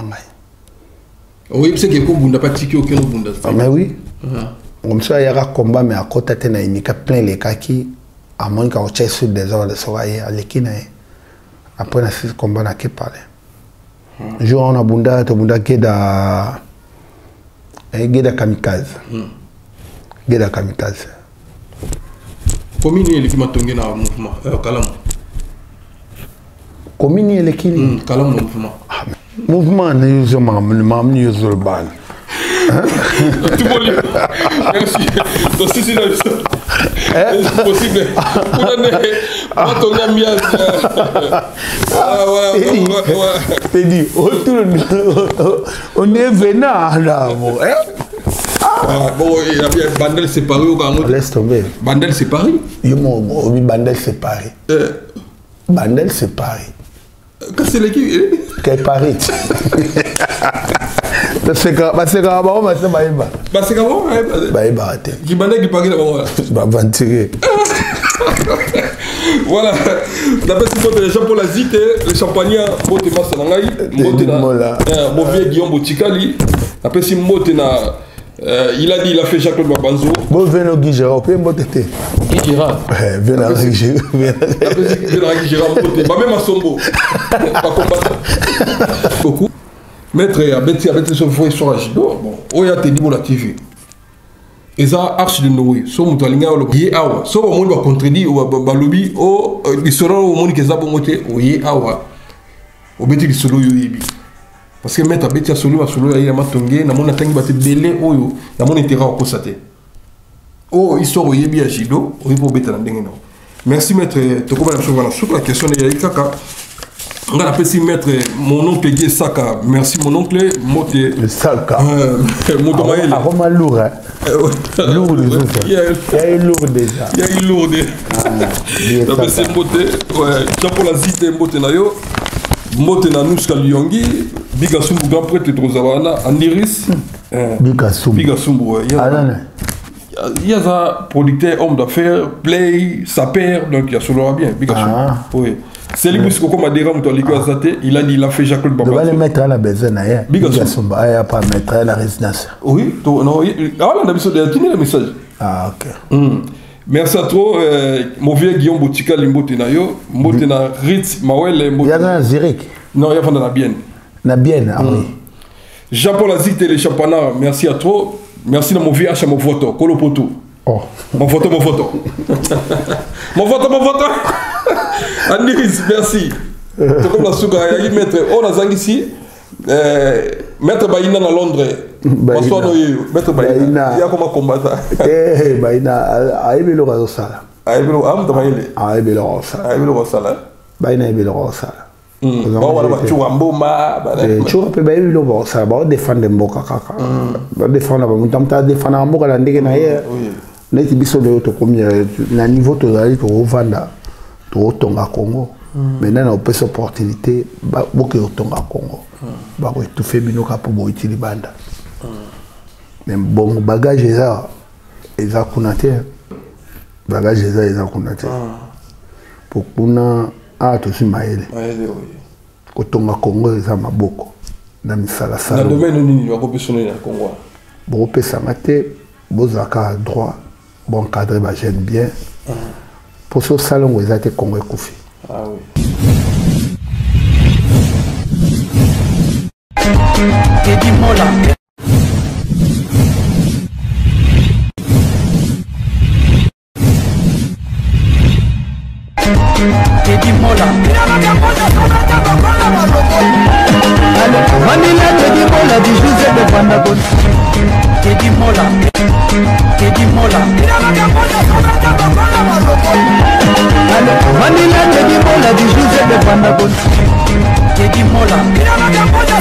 Oui, c'est que Bunda pas tiqué aucun Bunda. Mais oui. Comme ça, il y a un combat, mais à côté, il y a plein de kaki. À moins qu'on tient sur des ordres de soirée à l'équine. Après, on a ce combat, on a parlé. Jour, on a Bunda, Guéda Kamikaze. Guéda Kamikaze. Combien de l'équipe m'a tombé dans le mouvement? Kalam. Combien de l'équipe? Kalam mouvement. Mouvement, nous sommes le bal. Tout le monde. Merci. Donc, si c'est possible. On est venant là. Bon, il y a bien Bandel séparé au Gangou. Laisse tomber. Bandel séparé? Oui, Bandel séparé. Bandel séparé. Qu'est-ce que c'est l'équipe? Quel pari? C'est quand même c'est comment qui bandait qui parie là-bas. Voilà. D'après ce que les gens pour la zite, les champagnats, mote masanangai, mote Guillaume Botikali. Après si mote na il a dit il a fait Jacques Babanzo. Bon venez au Guigera, peut mote té. Guigera. Venez à Guigera. Venez à Guigera mote. Ba même à Sombo. Pas combattre. Beaucoup. Maître Abeti sur voie sur Ajido, bon, Oya Tedimo la TV. Et ça, archi de Noé, so Moutalinga, Yé Awa, so au monde va contredire, ou va lobby, ou il sera au monde qui est à monter, ou Yé Awa, au Beti du solo Yoyibi. Parce que Maître Abeti a solo, il y a Matongé, n'a mon atteint battu belé, ou n'a mon intérêt au Kosate. Oh, il sort au Yebi Ajido, ou il faut Beti la dengue. Merci Maître, tu comprends la question de Yaïkaka. On a appelé mettre mon oncle Guy Saka. Merci mon oncle. Le Saka. Motomaël. Ah, vraiment lourd, hein. Lourd, il y a eu lourd déjà. Il y a eu lourd. On a appelé Moté. Jean-Paul Azite Moté Nayo. Moté Nanouska Lyongi. Bigasumbu, grand prêtre de Rosawana. Aniris. Bigasumbu. Il y a un producteur, homme d'affaires, play, sa père, donc il y a solo bien. Bigasumbu. Oui. C'est lui qui a dit il a dit il a fait Jacques Bamba. Il va le mettre à la maison. Il va pas mettre à la résidence. Oui, non, on a besoin de message. Ah, ok. Merci à toi, mon vieux Guillaume Botika Limbotenayo, Mbotena Ritz, Mawel. Il y a un Zurich. Non, il y a un Nabienne. Nabienne, ah oui. Jean-Paul Azite, les champanards, merci à toi. Merci à mon vieux H, mon photo, Kolopoto. Oh. Mon photo. Mon photo. Aniris, merci. Comme la souga, il y a maître, on a zang ici. Maître Baïna à Londres. Maître Baïna. Il y a comment combattre. Baïna, aïe, le rosala. Aïe, le rosala. Aïe, le rosala. Aïe, le rosala. Baïna, le rosala. Bon, voilà, tu as un beau ma. Tu as payé le rosala. On va défendre Mboka Kaka. On va défendre Mboka Kaka. Neti biso leo to komi na niveau to zali to vanda to tonga Congo. Maintenant na opesa opportunité ba boke tonga Congo. Ba ko tout fait bino ka po itili banda. Mais bon bagage eza kunate. Bagage eza kunate. Pour kuna to simaele. Ko tonga Congo eza maboko na misala sala. Na domaine nini wa ko pesona na Congo. Bo pesa mate bozaka droit. Bon cadre, bah, j'aime bien. Pour ce salon, vous avez été Congo Koufi. Ah oui. Teddy Mola. Teddy Mola. Manila Teddy Mola, du José de Vandagon. Teddy Mola. Teddy Mola. Vanilla Teddy Mola, du Joseph Vandagon. Teddy Mola.